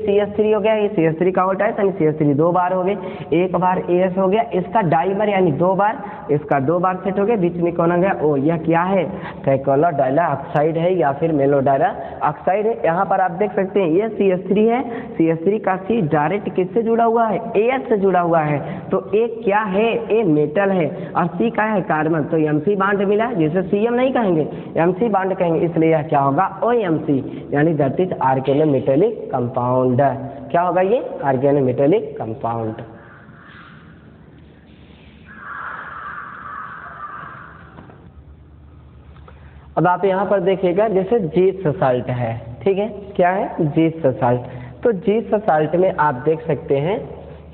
CH3 हो गया, ये CH3 का होल टायर्स यानी CH3 2 बार हो गए, एक बार AS हो गया, इसका डाइमर यानी 2 बार, इसका 2 बार सेट हो गया, बीच में कौन आ गया, O। यह क्या है, कैल्कुलो ऑक्साइड है या फिर मेलोडायला ऑक्साइड है। यहाँ पर आप देख सकते हैं ये CH3 है, CH3 का C डायरेक्ट किससे जुड़ा हुआ है, AS से जुड़ा हुआ है। तो A क्या है, A मेटल है और C का है कार्बन, तो MC बांड मिला, जिसे CM नहीं कहेंगे, MC बांड कहेंगे, इसलिए यह क्या होगा, OMC यानी दैट इज ऑर्गेनोमेटेलिक कंपाउंड। क्या होगा ये, ऑर्गेनोमेटेलिक कंपाउंड। अब आप यहाँ पर देखिएगा जैसे जीस साल्ट है, ठीक है, क्या है, जीस साल्ट। तो जीस साल्ट में आप देख सकते हैं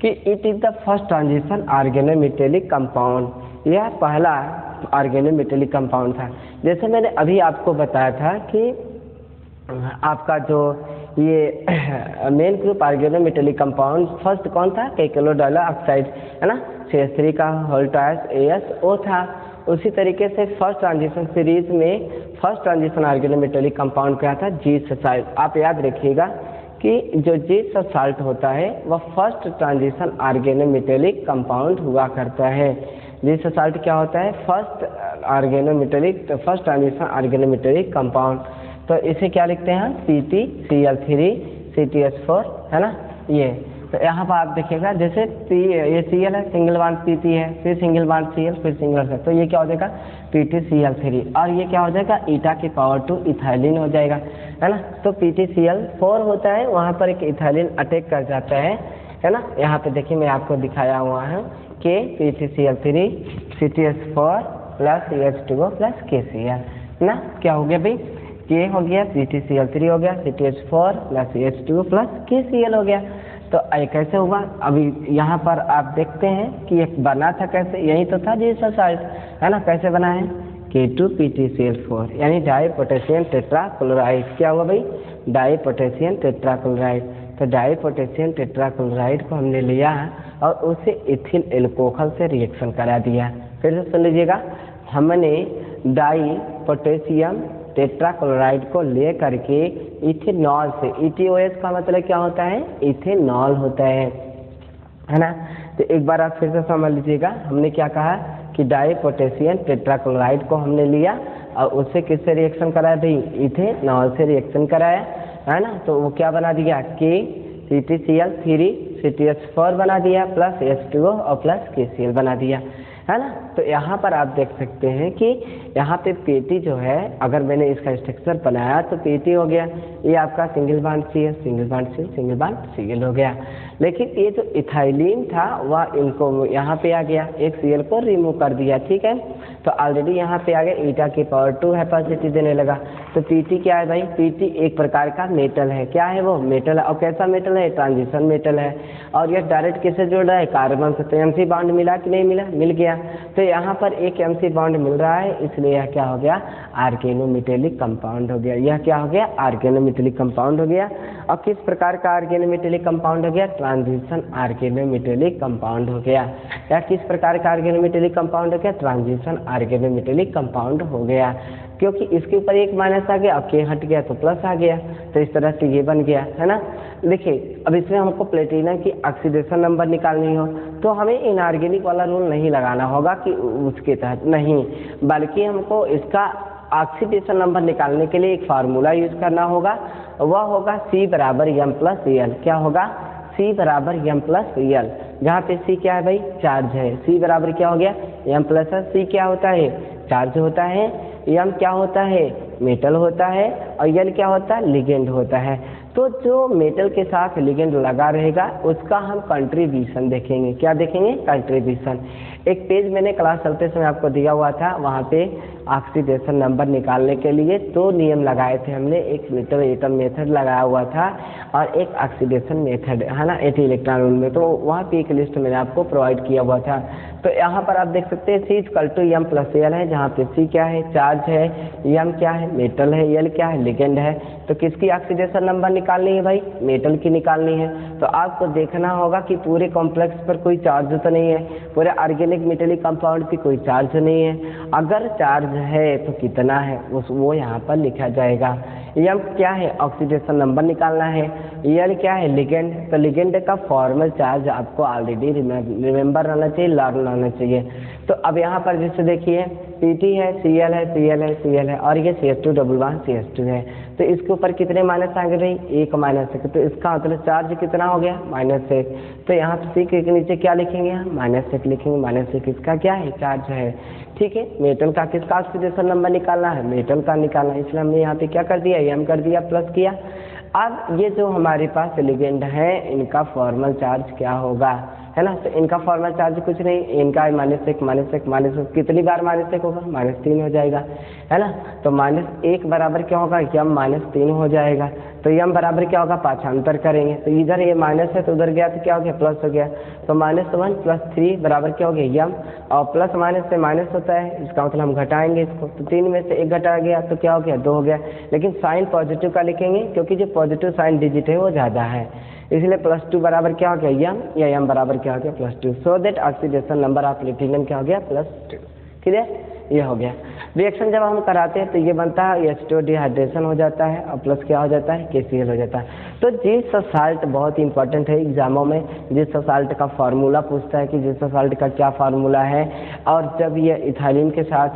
कि it is the first transition organometallic compound. यह पहला ऑर्गेनोमेटेलिक कंपाउंड था। जैसे मैंने अभी आपको बताया था कि आपका जो ये main group organometallic compound first कौन था, कैल्कुलो ऑक्साइड, है ना, CH3 का होल टायर्स ASO था। उसी तरीके से फर्स्ट ट्रांजिशन सीरीज में फर्स्ट ट्रांजिशन ऑर्गेनोमेटेलिक कंपाउंड क्या था, जीस साल्ट। आप याद रखिएगा कि जो जीस साल्ट होता है वह फर्स्ट ट्रांजिशन ऑर्गेनोमेटेलिक कंपाउंड हुआ करता है। जीस साल्ट क्या होता है, फर्स्ट ट्रांजिशन ऑर्गेनोमेटेलिक कंपाउंड। तो इसे क्या लिखते हैं, CtCl3 CtH4, है ना। ये तो यहाँ पर आप देखिएगा जैसे ये Cl है, सिंगल बॉन्ड Pt है, फिर सिंगल बॉन्ड Cl, फिर सिंगल है, तो ये क्या हो जाएगा, PtCl3 और ये क्या हो जाएगा, ईटा की पावर 2 इथाइलिन हो जाएगा, है ना। तो PtCl4 होता है, वहाँ पर एक इथाइलिन अटैक कर जाता है ना। यहाँ पे देखिए मैं आपको दिखाया हुआ है कि PtCl3 CtH4 plus CH2O plus KCl ना, क्या हो गया भाई, के हो गया, CTCl3 हो गया, CTH4 plus H2 plus KCl हो गया। तो कैसे हुआ? अभी यहाँ पर आप देखते हैं कि एक बना था कैसे, यही तो था जीसस साल्ट, है ना। कैसे बना है? K2PtCl4 यानी डाई पोटेशियम टेट्राक्लोराइड। क्या हुआ भाई? Di potassium tetrachloride. तो डाई पोटेशियम टेट्राक्लोराइड को हमने लिया और उसे इथिल एल्कोहल से रिएक्शन करा दिया। फिर से सुन लीजिएगा, हमने डाई पोटेशियम टेट्राक्लोराइड को ले करके इथेनॉल से, ETOH का मतलब क्या होता है? इथेनॉल होता है ना। तो एक बार आप फिर से समझ लीजिएगा, हमने क्या कहा कि डाई पोटेशियम टेट्राक्लोराइड को हमने लिया और उससे किससे रिएक्शन कराया भाई? इथेनॉल से रिएक्शन कराया, है ना। तो वो क्या बना दिया? CTCl3 CTH4 बना दिया प्लस H2O और प्लस KCl बना दिया, है ना। तो यहाँ पर आप देख सकते हैं कि यहाँ पे पेटी जो है, अगर मैंने इसका स्ट्रक्चर बनाया तो पेटी हो गया, ये आपका single bond CL, single bond CL, single bond CL हो गया। लेकिन ये जो इथाइलिन था वह इनको यहाँ पे आ गया, एक CL को रिमूव कर दिया, ठीक है। तो ऑलरेडी यहाँ पे आ गया ईटा की पावर 2 हेपासिटी देने लगा। तो PT क्या है भाई? PT एक प्रकार का मेटल है। क्या है वो? मेटल है। और कैसा मेटल है? ट्रांजिशन मेटल है। और यह डायरेक्ट किससे जुड़ रहा है? कार्बन से। तो MC बॉन्ड मिला कि नहीं मिला? मिल गया। तो यहाँ पर एक MC बॉन्ड मिल रहा है, इसलिए यह क्या हो गया? आर्गेनोमेटेलिक कंपाउंड हो गया। यह क्या हो गया? आर्गेनोमेटेलिक कंपाउंड हो गया। और किस प्रकार का आर्गेनोमेटेलिक कंपाउंड हो गया? ट्रांजिशन आर्गेनोमेटेलिक कंपाउंड हो गया। या किस प्रकार का आर्गेनोमेटेलिक कंपाउंड हो गया? ट्रांजिशन आर्गेनोमेटेलिक कंपाउंड हो गया, क्योंकि इसके ऊपर एक माइनस आ गया और K हट गया तो प्लस आ गया। तो इस तरह से ये बन गया, है ना। देखिए, अब इसमें हमको प्लेटिनम की ऑक्सीडेशन नंबर निकालनी हो तो हमें इनऑर्गेनिक वाला रूल नहीं लगाना होगा कि उसके तहत नहीं, बल्कि हमको इसका ऑक्सीडेशन नंबर निकालने के लिए एक फार्मूला यूज करना होगा। वह होगा C बराबर M प्लस L। क्या होगा? C बराबर M प्लस L, जहाँ पे C क्या है भाई? चार्ज है। C बराबर क्या हो गया? M प्लस C क्या होता है? चार्ज होता है। M क्या होता है? मेटल होता है। और L क्या होता है? लिगेंड होता है। तो जो मेटल के साथ लिगेंड लगा रहेगा उसका हम कंट्रीब्यूशन देखेंगे। क्या देखेंगे? कंट्रीब्यूशन। एक पेज मैंने क्लास चलते समय आपको दिया हुआ था, वहाँ पे ऑक्सीडेशन नंबर निकालने के लिए 2 नियम लगाए थे हमने। एक मेटल एटम मेथड लगाया हुआ था और एक ऑक्सीडेशन मेथड, है ना, 80 इलेक्ट्रॉन रूल में। तो वहाँ पे एक लिस्ट मैंने आपको प्रोवाइड किया हुआ था। तो यहाँ पर आप देख सकते हैं C=M प्लस L है, जहाँ पे C क्या है? चार्ज है, M क्या है? मेटल है, L क्या है? लिगेंड है। तो किसकी ऑक्सीडेशन नंबर निकालनी है भाई? मेटल की निकालनी है। तो आपको देखना होगा कि पूरे कॉम्प्लेक्स पर कोई चार्ज तो नहीं है, पूरे ऑर्गेनिक मेटेलिक कंपाउंड पे कोई चार्ज नहीं है। अगर चार्ज है तो कितना है वो यहाँ पर लिखा जाएगा। M क्या है? ऑक्सीडेशन नंबर निकालना है। L क्या है? लिगेंड। तो लिगेंड का फॉर्मल चार्ज आपको ऑलरेडी रिमेंबर रहना चाहिए, लर्न रहना चाहिए। तो अब यहाँ पर जैसे देखिए PT है, Cl है, Cl है, Cl है और ये CH2 डबल बॉन्ड CH2 है। तो इसके ऊपर कितने माइनस आ गए? 1 माइनस 1। तो इसका मतलब चार्ज कितना हो गया? -1। तो यहाँ पे C के नीचे क्या लिखेंगे? -1 लिखेंगे। -1 इसका क्या है? चार्ज है, ठीक है। मेटल का किसका ऑक्सीडेशन नंबर निकालना है? मेटल का निकालना है, इसलिए हमने यहाँ पे क्या कर दिया? M कर दिया, प्लस किया। अब ये जो हमारे पास लिगेंड है, इनका फॉर्मल चार्ज क्या होगा, है ना। तो इनका फॉर्मल चार्ज कुछ नहीं, इनका -1 कितनी बार -1 होगा? -3 हो जाएगा, है ना। तो -1 बराबर क्या होगा? M -3 हो जाएगा। तो M बराबर क्या होगा? पाछांतर करेंगे तो इधर ये माइनस है तो उधर गया तो क्या हो गया? प्लस हो गया। तो -1 + 3 बराबर क्या हो गया? M। और प्लस माइनस से माइनस होता है, इसका मतलब हम घटाएंगे इसको। तो 3 में से 1 घटा गया तो क्या हो गया? 2 हो गया। लेकिन साइन पॉजिटिव का लिखेंगे क्योंकि जो पॉजिटिव साइन डिजिट है वो ज़्यादा है, इसलिए +2 बराबर क्या हो गया? M। या M बराबर क्या हो गया? +2। So that oxidation number of platinum क्या हो गया? +2। क्लियर? ये हो गया। रिएक्शन जब हम कराते हैं तो ये बनता है H2O डिहाइड्रेशन हो जाता है और प्लस क्या हो जाता है? KCl हो जाता है। तो जीसस साल्ट बहुत इंपॉर्टेंट है एग्जामों में। जीसस साल्ट का फार्मूला पूछता है कि जीसस साल्ट का क्या फार्मूला है, और जब ये इथाइलिन के साथ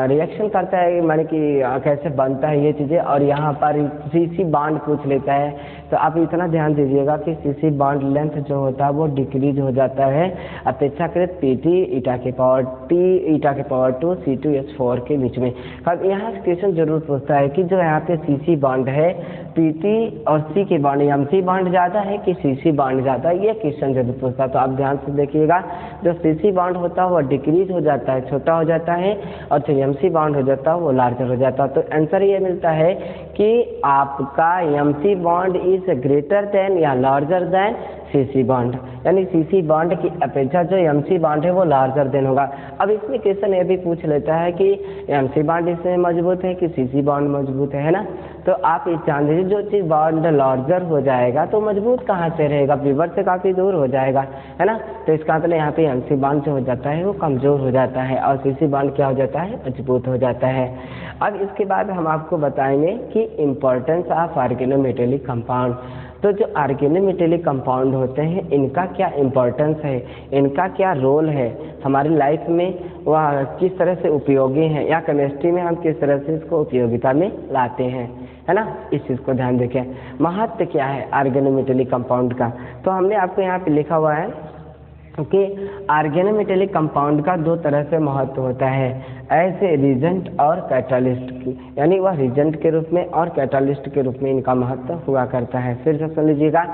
रिएक्शन करता है, माने कि कैसे बनता है ये चीज़ें, और यहाँ पर CC बॉन्ड पूछ लेता है। तो आप इतना ध्यान दीजिएगा कि CC बॉन्ड लेंथ जो होता है वो डिक्रीज हो जाता है अपेक्षाकृत PT ईटा के पावर T ईटा के पावर 2 टू C2H4 के बीच में। अब यहाँ से क्वेश्चन जरूर पूछता है कि जो यहाँ पे CC बॉन्ड है, PT और C के बॉन्ड MC बॉन्ड ज़्यादा है कि CC बॉन्ड ज़्यादा है, ये क्वेश्चन जरूर पूछता है। तो आप ध्यान से देखिएगा, जो CC बॉन्ड होता है वो डिक्रीज हो जाता है, छोटा हो जाता है, और जो MC बॉन्ड हो जाता है वो लार्जर हो जाता है। तो आंसर ये मिलता है कि आपका MC bond is greater than या लार्जर देन CC बॉन्ड, यानी CC बॉन्ड की अपेक्षा जो MC बॉन्ड है वो लार्जर देन होगा। अब इसमें क्वेश्चन ये भी पूछ लेता है कि MC बॉन्ड इसमें मजबूत है कि CC बॉन्ड मजबूत है ना। तो आप ये जान लीजिए, जो चीज़ बॉन्ड लार्जर हो जाएगा तो मजबूत कहाँ से रहेगा, फीवर से काफ़ी दूर हो जाएगा, है ना। तो इसका मतलब यहाँ पे MC बॉन्ड जो हो जाता है वो कमज़ोर हो जाता है और CC बॉन्ड क्या हो जाता है, मजबूत हो जाता है। अब इसके बाद हम आपको बताएंगे कि इम्पोर्टेंस ऑफ ऑर्गेनोमेटेलिक कंपाउंड। तो जो ऑर्गेनोमेटेलिक कंपाउंड होते हैं इनका क्या इम्पोर्टेंस है, इनका क्या रोल है हमारी लाइफ में, वह किस तरह से उपयोगी हैं, या केमिस्ट्री में हम किस तरह से इसको उपयोगिता में लाते हैं, है ना। इस चीज़ को ध्यान देखें। महत्व क्या है ऑर्गेनोमेटेलिक कंपाउंड का, तो हमने आपको यहाँ पे लिखा हुआ है कि ऑर्गेनोमेटेलिक कंपाउंड का दो तरह से महत्व होता है, ऐसे रिजेंट और कैटालिस्ट की, यानी वह रिजेंट के रूप में और कैटालिस्ट के रूप में इनका महत्व हुआ करता है। फिर से सुन लीजिएगा,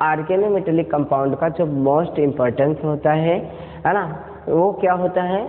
ऑर्गेनोमेटेलिक कंपाउंड का जो मोस्ट इम्पोर्टेंस होता है ना, वो क्या होता है।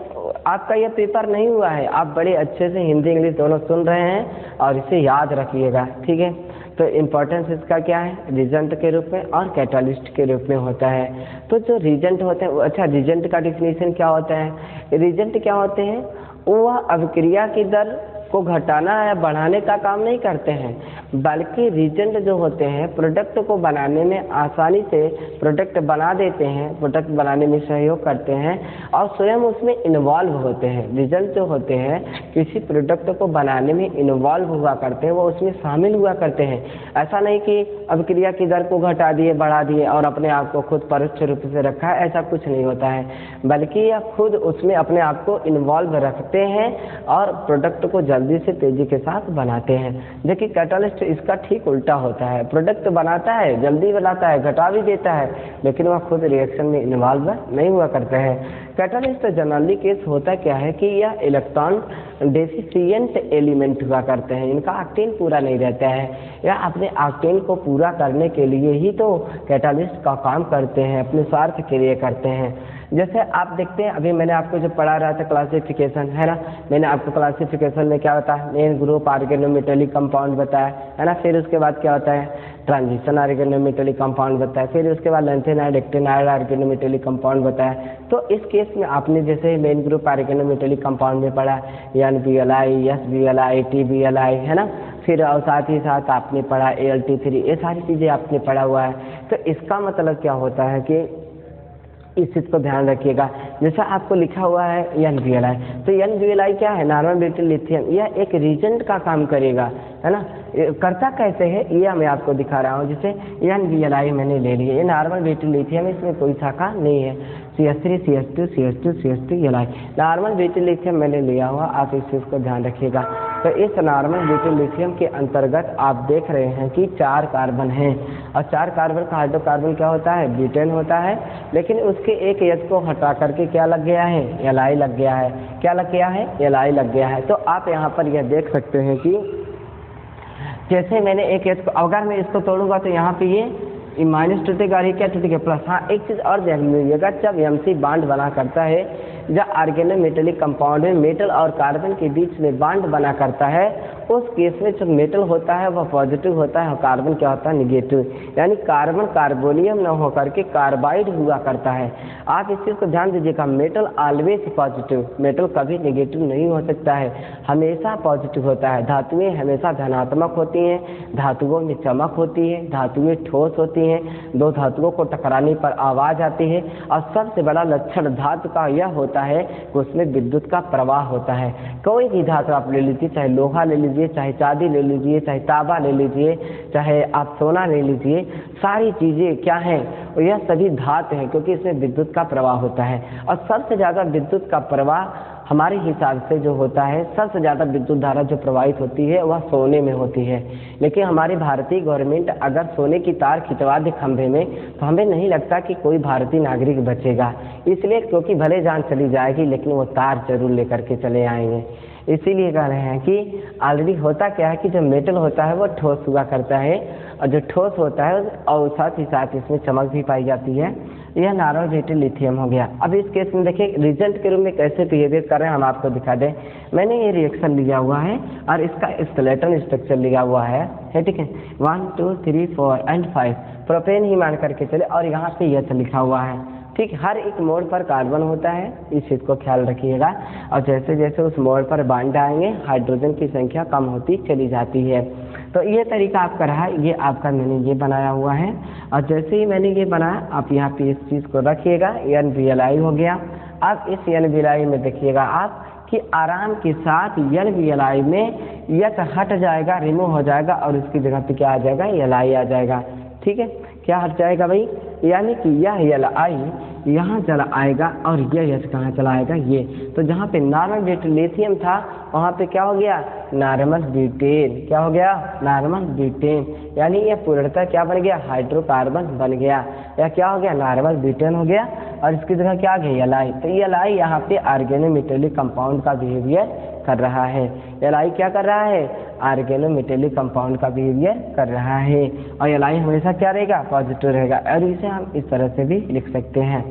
आपका यह पेपर नहीं हुआ है, आप बड़े अच्छे से हिंदी इंग्लिश दोनों सुन रहे हैं और इसे याद रखिएगा, ठीक है। तो इम्पोर्टेंस इसका क्या है, रिजेंट के रूप में और कैटालिस्ट के रूप में होता है। तो जो रिजेंट होते हैं, अच्छा रिजेंट का डिफिनीशन क्या होता है, रिजेंट क्या होते हैं, वह अभिक्रिया की दर को घटाना या बढ़ाने का काम नहीं करते हैं, बल्कि रिजेंट जो होते हैं प्रोडक्ट को बनाने में आसानी से प्रोडक्ट बना देते हैं, प्रोडक्ट बनाने में सहयोग करते हैं और स्वयं उसमें इन्वॉल्व होते हैं। रिजेंट जो होते हैं किसी प्रोडक्ट को बनाने में इन्वॉल्व हुआ करते हैं, वो उसमें शामिल हुआ करते हैं। ऐसा नहीं कि अभिक्रिया की दर को घटा दिए, बढ़ा दिए और अपने आप को खुद परोक्ष रूप से रखा है, ऐसा कुछ नहीं होता है, बल्कि यह खुद उसमें अपने आप को इन्वॉल्व रखते हैं और प्रोडक्ट को जल्दी से तेजी के साथ बनाते हैं। जबकि कैटालिस्ट इसका ठीक उल्टा होता है, प्रोडक्ट बनाता है, जल्दी बनाता है, घटा भी देता है, लेकिन वह खुद रिएक्शन में इन्वॉल्व नहीं हुआ करते हैं। कैटालिस्ट जनरली केस होता क्या है कि यह इलेक्ट्रॉन डेफिशिएंट एलिमेंट हुआ करते हैं, इनका ऑक्टेन पूरा नहीं रहता है, या अपने ऑक्टेन को पूरा करने के लिए ही तो कैटालिस्ट का काम करते हैं, अपने स्वार्थ के लिए करते हैं। जैसे आप देखते हैं, अभी मैंने आपको जो पढ़ा रहा था क्लासिफिकेशन, है ना, मैंने आपको क्लासिफिकेशन में क्या बताया, मेन ग्रुप ऑर्गेनोमेटेलिक कंपाउंड बताया, है ना। फिर उसके बाद क्या होता है, ट्रांजिशन ऑर्गेनोमेटेलिक कंपाउंड बताया, फिर उसके बाद लेंथेनाइड एक्टिनाइड ऑर्गेनोमेटेलिक कंपाउंड बताया। तो इस केस में आपने जैसे मेन ग्रुप ऑर्गेनोमेटेलिक कंपाउंड में पढ़ा NBLI, SBLI, TBLI, है ना। फिर और साथ ही साथ आपने पढ़ा ALT3, ये सारी चीज़ें आपने पढ़ा हुआ है। तो इसका मतलब क्या होता है कि इस चीज़ को ध्यान रखिएगा। जैसा आपको लिखा हुआ है NBLI, तो NBLI क्या है, नॉर्मल ब्यूटिल लिथियम, यह एक रिजेंट का काम करेगा, है ना। करता कैसे है ये मैं आपको दिखा रहा हूँ। जैसे NBLI मैंने ले लिया, ये नॉर्मल ब्यूटिल लिथियम, इसमें कोई शाखा नहीं है, CH3 CH2 CH2 CH2 Li, normal butyl lithium मैंने लिया हुआ, आप इस चीज़ को ध्यान रखिएगा। तो इस नॉर्मल ब्यूटिल लिथियम के अंतर्गत आप देख रहे हैं कि 4 कार्बन हैं, और 4 कार्बन का हाइड्रोकार्बन क्या होता है, ब्यूटेन होता है, लेकिन उसके एक H को हटा करके क्या लग गया है, Li लग गया है। क्या लग गया है, Li लग गया है। तो आप यहाँ पर यह देख सकते हैं कि जैसे मैंने एक H को, अगर मैं इसको तोड़ूंगा तो यहाँ पे ये माइनस टूटेगा और ये क्या टूटेगा, प्लस। हाँ, एक चीज़ और ध्यान लीजिएगा, जब MC बॉन्ड बना करता है, जब ऑर्गेनोमेटेलिक कंपाउंड में मेटल और कार्बन के बीच में बॉन्ड बना करता है, उस केस में जो मेटल होता है वह पॉजिटिव होता है और कार्बन क्या होता है, निगेटिव, यानी कार्बन कार्बोनियम न होकर के कार्बाइड हुआ करता है। आप इस चीज़ को ध्यान दीजिएगा, मेटल ऑलवेज पॉजिटिव, मेटल कभी निगेटिव नहीं हो सकता है, हमेशा पॉजिटिव होता है। धातुएं हमेशा धनात्मक होती हैं, धातुओं में चमक होती है, धातुएं ठोस होती हैं, दो धातुओं को टकराने पर आवाज़ आती है, और सबसे बड़ा लक्षण धातु का यह होता है कि उसमें विद्युत का प्रवाह होता है। कोई भी धातु आप ले लीजिए, चाहे लोहा ले लीजिए, चाहे चांदी ले लीजिए, चाहे तांबा ले लीजिए, चाहे आप सोना ले लीजिए, सारी चीज़ें क्या हैं, यह सभी धातु हैं, क्योंकि इसमें विद्युत का प्रवाह होता है। और सबसे ज़्यादा विद्युत का प्रवाह हमारे हिसाब से जो होता है सबसे ज़्यादा विद्युत धारा जो प्रवाहित होती है वह सोने में होती है, लेकिन हमारी भारतीय गवर्नमेंट अगर सोने की तार खिंचवा दे खंभे में तो हमें नहीं लगता कि कोई भारतीय नागरिक बचेगा, इसलिए क्योंकि भले जान चली जाएगी लेकिन वो तार जरूर लेकर के चले आएंगे। इसीलिए कह रहे हैं कि ऑलरेडी होता क्या है कि जो मेटल होता है वो ठोस हुआ करता है, और जो ठोस होता है और साथ ही साथ इसमें चमक भी पाई जाती है। यह नार्मल वेटेड लिथियम हो गया। अब इस केस में देखिए रिजेंट के रूप में कैसे बिहेवियर कर रहे हैं हम आपको दिखा दें। मैंने ये रिएक्शन लिया हुआ है और इसका स्केलेटन स्ट्रक्चर लिया हुआ है ठीक है, 1 2 3 4 एंड 5 प्रोपेन ही मान करके चले, और यहाँ पे यह लिखा हुआ है ठीक। हर एक मोड़ पर कार्बन होता है, इस चीज़ को ख्याल रखिएगा, और जैसे जैसे उस मोड़ पर बॉन्ड आएंगे हाइड्रोजन की संख्या कम होती चली जाती है। तो ये तरीका आपका रहा, ये आपका मैंने ये बनाया हुआ है, और जैसे ही मैंने ये बनाया आप यहाँ पे इस चीज़ को रखिएगा, NBLI हो गया। अब इस NBLI में देखिएगा आप कि आराम के साथ NBLI में यच हट जाएगा, रिमूव हो जाएगा, और उसकी जगह पे क्या आ जाएगा, LI आ जाएगा। ठीक है, क्या हट जाएगा भाई, यानी कि यह LI यहाँ चला आएगा और यह यच कहाँ चला आएगा, ये। तो जहाँ पे नॉर्मल लिथियम था वहाँ पे क्या हो गया, नॉर्मल ब्यूटेन। क्या हो गया, नॉर्मल ब्यूटेन, यानी यह पूर्णतः क्या बन गया, हाइड्रोकार्बन बन गया, या क्या हो गया, नॉर्मल ब्यूटेन हो गया, और इसकी जगह क्या आ गया, LI। तो LI यहाँ पे ऑर्गेनोमेटेलिक कंपाउंड का बिहेवियर कर रहा है। LI क्या कर रहा है, ऑर्गेनोमेटेलिक कंपाउंड का बिहेवियर कर रहा है, और LI हमेशा क्या रहेगा, पॉजिटिव रहेगा, और इसे हम इस तरह से भी लिख सकते हैं।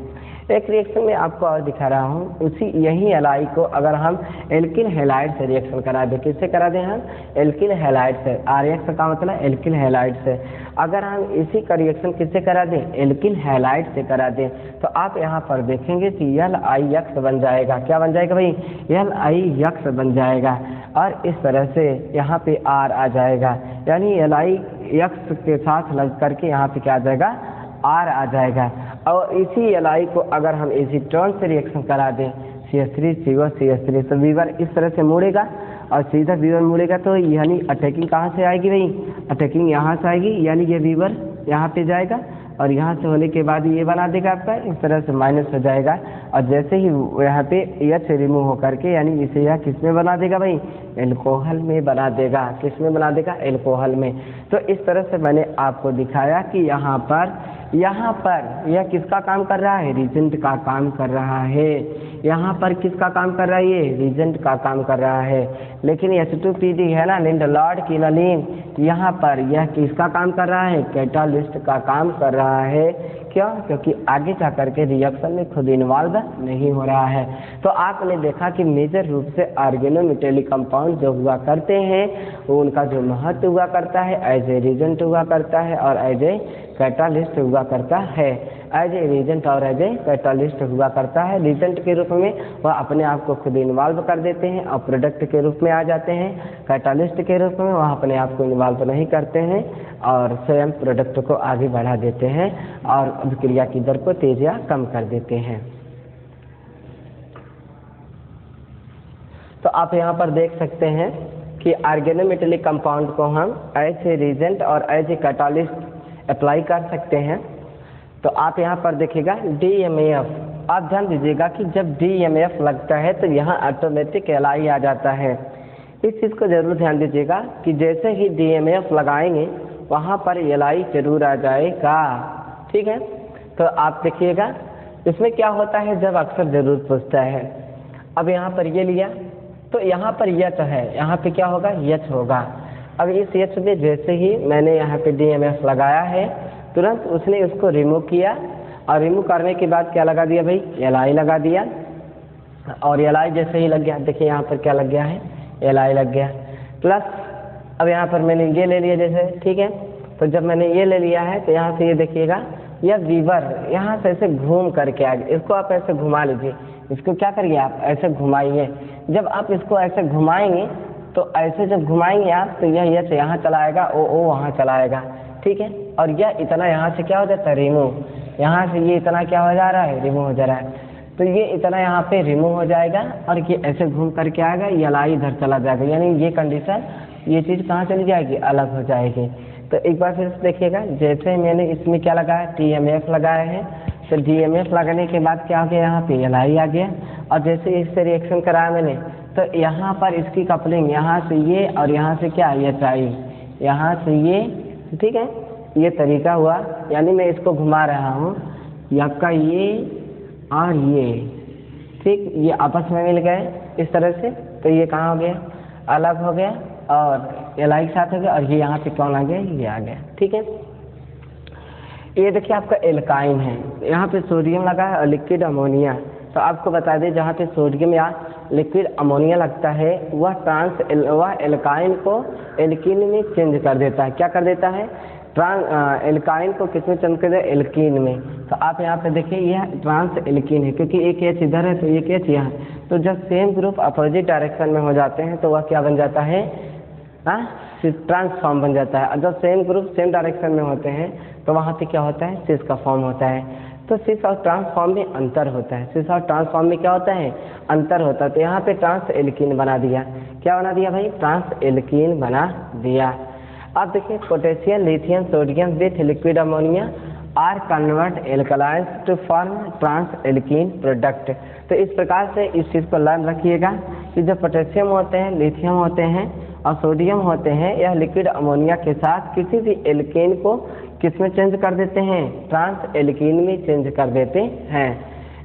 एक रिएक्शन में आपको और दिखा रहा हूँ, उसी यही LI को अगर हम एल्किल हैलाइड से रिएक्शन करा दें, किससे करा दें हम, एल्किल हैलाइड से, RX का मतलब एल्किल हैलाइड से। अगर हम इसी का रिएक्शन किससे करा दें, एल्किल हैलाइड से करा दें, तो आप यहाँ पर देखेंगे कि LIX बन जाएगा। क्या बन जाएगा भाई, LIX बन जाएगा, और इस तरह से यहाँ पे R आ जाएगा, यानी LIX के साथ लग करके यहाँ पे क्या आ जाएगा, R आ जाएगा। और इसी LI को अगर हम एसीटोन से रिएक्शन करा दें, CH3 CO CH3, तो वीवर इस तरह से मुड़ेगा, और सीधा वीवर मुड़ेगा, तो यानी अटैकिंग कहाँ से आएगी भाई, अटैकिंग यहाँ से आएगी, यानी ये वीवर यहाँ पे जाएगा, और यहाँ से होने के बाद ये बना देगा आपका, इस तरह से माइनस हो जाएगा, और जैसे ही यहाँ पे H रिमूव होकर के, यानी इसे यह किस में बना देगा भाई, एल्कोहल में बना देगा। किस में बना देगा, एल्कोहल में। तो इस तरह से मैंने आपको दिखाया कि यहाँ पर यह किसका काम कर रहा है, रिजेंट का काम कर रहा है। यहाँ पर किसका काम कर रहा है, ये रिजेंट का काम कर रहा है। लेकिन H2PD है ना, लिंडलॉर्ड क्विनोलिन, यहाँ पर यह किसका काम कर रहा है, कैटालिस्ट का काम कर रहा है। क्यों, क्योंकि आगे जा करके रिएक्शन में खुद इन्वॉल्व नहीं हो रहा है। तो आपने देखा कि मेजर रूप से ऑर्गेनोमेटेलिक कंपाउंड जो हुआ करते हैं वो उनका जो महत्व हुआ करता है, एज ए रिजेंट हुआ करता है और एज ए कैटालिस्ट हुआ करता है। एज ए रिजेंट और एज ए कैटालिस्ट हुआ करता है। रिजेंट के रूप में वह अपने आप को खुद इन्वॉल्व कर देते हैं और प्रोडक्ट के रूप में आ जाते हैं। कैटालिस्ट के रूप में वह अपने आप को इन्वॉल्व नहीं करते हैं और स्वयं प्रोडक्ट को आगे बढ़ा देते हैं और अभिक्रिया की दर को तेज या कम कर देते हैं। तो आप यहाँ पर देख सकते हैं कि ऑर्गेनोमेटेलिक कंपाउंड को हम एज ए रिजेंट और एज ए कैटालिस्ट अप्लाई कर सकते हैं। तो आप यहाँ पर देखिएगा DMAF, आप ध्यान दीजिएगा कि जब DMAF लगता है तो यहाँ ऑटोमेटिक LI आ जाता है। इस चीज़ को जरूर ध्यान दीजिएगा कि जैसे ही DMAF लगाएंगे वहाँ पर LI जरूर आ जाएगा। ठीक है, तो आप देखिएगा इसमें क्या होता है, जब अक्सर जरूर पूछता है। अब यहाँ पर ये लिया तो यहाँ पर यच है, यहाँ पे क्या होगा, यच होगा। अब इस यच में जैसे ही मैंने यहाँ पे DMAF लगाया है तुरंत उसने उसको रिमूव किया और रिमूव करने के बाद क्या लगा दिया भाई, LI लगा दिया। और LI जैसे ही लग गया, देखिए यहाँ पर क्या लग गया है, LI लग गया प्लस। अब यहाँ पर मैंने ये ले लिया जैसे, ठीक है, तो जब मैंने ये ले लिया है तो यहाँ से ये देखिएगा यह वीवर यहाँ से ऐसे घूम करके आ गया। इसको आप ऐसे घुमा लीजिए, इसको क्या करिए आप ऐसे घुमाइए। जब आप इसको ऐसे घुमाएंगे तो ऐसे जब घुमाएंगे आप तो यह यच यहाँ चलाएगा, ओ वहाँ चलाएगा। ठीक है, और यह इतना यहाँ से क्या हो जाता है, रिमूव। यहाँ से ये इतना क्या हो जा रहा है, रिमूव हो जा रहा है। तो ये इतना यहाँ पे रिमूव हो जाएगा और ये ऐसे घूम करके आएगा, LI इधर चला जाएगा। यानी ये कंडीशन ये चीज़ कहाँ चली जाएगी, अलग हो जाएगी। तो एक बार फिर से देखिएगा, जैसे मैंने इसमें क्या लगाया, TMF लगाया है, तो DMF लगाने के बाद क्या हो गया, यहाँ पे Li आ गया, और जैसे इससे रिएक्शन कराया मैंने, तो यहाँ पर इसकी कपलिंग यहाँ से ये और यहाँ से क्या, ये ट्राई, यहाँ से ये, ठीक है, ये तरीका हुआ। यानी मैं इसको घुमा रहा हूँ, आपका ये और ये, ठीक, ये आपस में मिल गए इस तरह से, तो ये कहाँ हो गया, अलग हो गया, और Li के साथ हो गया, और ये यहाँ पे कौन आ गया, ये आ गया, ठीक है। ये देखिए आपका एल्काइन है, यहाँ पे सोडियम लगा है और लिक्विड अमोनिया। तो आपको बता दें, जहाँ पे सोडियम या लिक्विड अमोनिया लगता है वह एल्काइन को एल्कीन में चेंज कर देता है। क्या कर देता है, एल्काइन को किस में चेंज कर देता है, एल्कीन में। तो आप यहाँ पे देखिए यह ट्रांस एल्कीन है, क्योंकि एक H इधर है तो एक H यहाँ। तो जब सेम ग्रुप अपोजिट डायरेक्शन में हो जाते हैं तो वह क्या बन जाता है, ट्रांसफॉर्म बन जाता है। और जब सेम ग्रुप सेम डायरेक्शन में होते हैं तो वहाँ पे क्या होता है, सिस का फॉर्म होता है। तो सिस और ट्रांसफॉर्म में अंतर होता है, सिस और ट्रांसफॉर्म में क्या होता है, अंतर होता है। तो यहाँ पे ट्रांस एल्कीन बना दिया, क्या बना दिया भाई, ट्रांस एल्कीन बना दिया। अब देखिए, potassium, lithium, sodium with liquid ammonia are convert alkalines to form trans alkene product. तो इस प्रकार से इस चीज़ को लर्न रखिएगा कि जो पोटेशियम होते हैं, लिथियम होते हैं और सोडियम होते हैं, यह लिक्विड अमोनिया के साथ किसी भी एल्केन को किस में चेंज कर देते हैं, ट्रांस एल्कीन में चेंज कर देते हैं।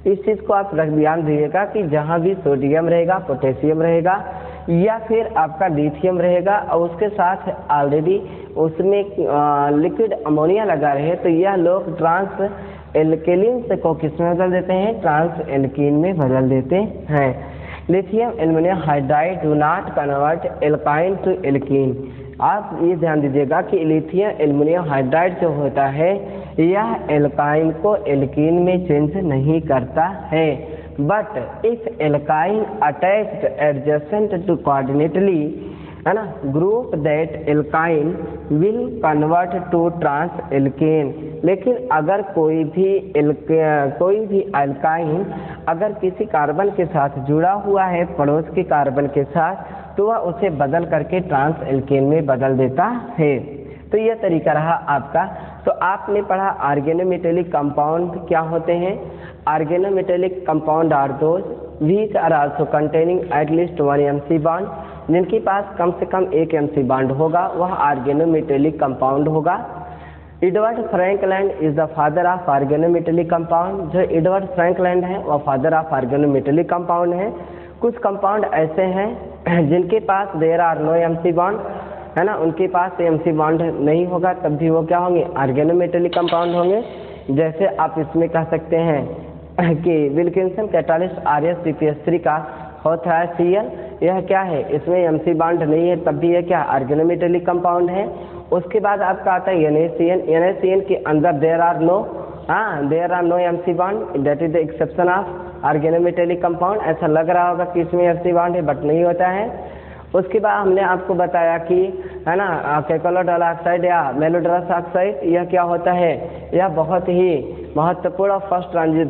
इस चीज़ को आप ध्यान दीजिएगा कि जहाँ भी सोडियम रहेगा, पोटेशियम रहेगा या फिर आपका लिथियम रहेगा और उसके साथ ऑलरेडी उसमें लिक्विड अमोनिया लगा रहे, तो यह लोग ट्रांस एल्केलिन को किस में बदल देते हैं, ट्रांस एल्कीन में बदल देते हैं। Lithium aluminium hydride do not convert alkyne to alkene. आप ये ध्यान दीजिएगा कि लिथियम एल्युमिनियम हाइड्राइड जो होता है यह एल्काइन को एल्कीन में चेंज नहीं करता है। But if alkyne attached adjacent to coordinately, है ना, group that alkyne will convert to trans alkane. लेकिन अगर कोई भी एल्काइन अगर किसी कार्बन के साथ जुड़ा हुआ है, पड़ोस के कार्बन के साथ, तो वह उसे बदल करके ट्रांस एल्केन में बदल देता है। तो यह तरीका रहा आपका। तो आपने पढ़ा ऑर्गेनोमेटेलिक कंपाउंड क्या होते हैं। Organometallic compound are those which are also containing at least 1 MC bond, जिनके पास कम से कम 1 MC बॉन्ड होगा, वह ऑर्गेनोमेटेलिक कंपाउंड होगा। Edward Frankland is the father of organometallic compound. जो एडवर्ड फ्रैंकलैंड है वह फादर ऑफ ऑर्गेनोमेटेलिक कंपाउंड है। कुछ कंपाउंड ऐसे हैं जिनके पास there are no MC bond, है ना, उनके पास MC बॉन्ड नहीं होगा, तब भी वो क्या होंगे, ऑर्गेनोमेटेलिक कंपाउंड होंगे। जैसे आप इसमें कह सकते हैं कि विल्किंसन कैटालिस्ट RS-CPS3 का होता है Cl, यह क्या है, इसमें MC बॉन्ड नहीं है, तब भी यह क्या, ऑर्गेनोमेटेलिक कंपाउंड है। उसके बाद आपका आता है NaCN के अंदर there are no MC bond, that is the exception of organometallic compound. ऐसा लग रहा होगा कि इसमें MC बॉन्ड है, बट नहीं होता है। उसके बाद हमने आपको बताया कि, है ना, कैल्कुलोडाइल ऑक्साइड या मेलोड्रस ऑक्साइड, यह क्या होता है, यह बहुत ही महत्वपूर्ण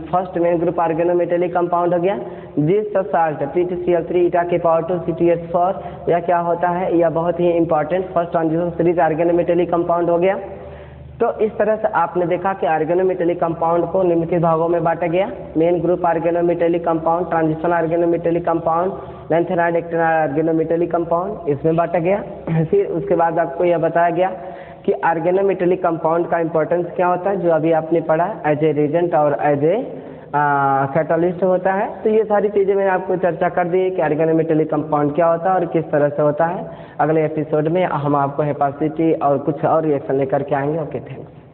first main group organometallic compound हो गया। जिस साल्ट PTCl3 ईटा के पावर 2 CTH4, यह क्या होता है, यह बहुत ही important first transition series organometallic compound हो गया। तो इस तरह से आपने देखा कि ऑर्गेनोमेटेलिक कंपाउंड को निम्नलिखित भागों में बांटा गया। Main group organometallic compound, transition organometallic compound, lanthanoid actinoid organometallic compound, इसमें बांटा गया। फिर उसके बाद आपको यह बताया गया कि ऑर्गेनोमेटेलिक कंपाउंड का इंपॉर्टेंस क्या होता है, जो अभी आपने पढ़ा, एज ए रिएजेंट और एज ए कैटालिस्ट होता है। तो ये सारी चीज़ें मैंने आपको चर्चा कर दी कि ऑर्गेनोमेटेलिक कंपाउंड क्या होता है और किस तरह से होता है। अगले एपिसोड में हम आपको हेपासिटी और कुछ और रिएक्शन लेकर के आएंगे। Okay, thanks.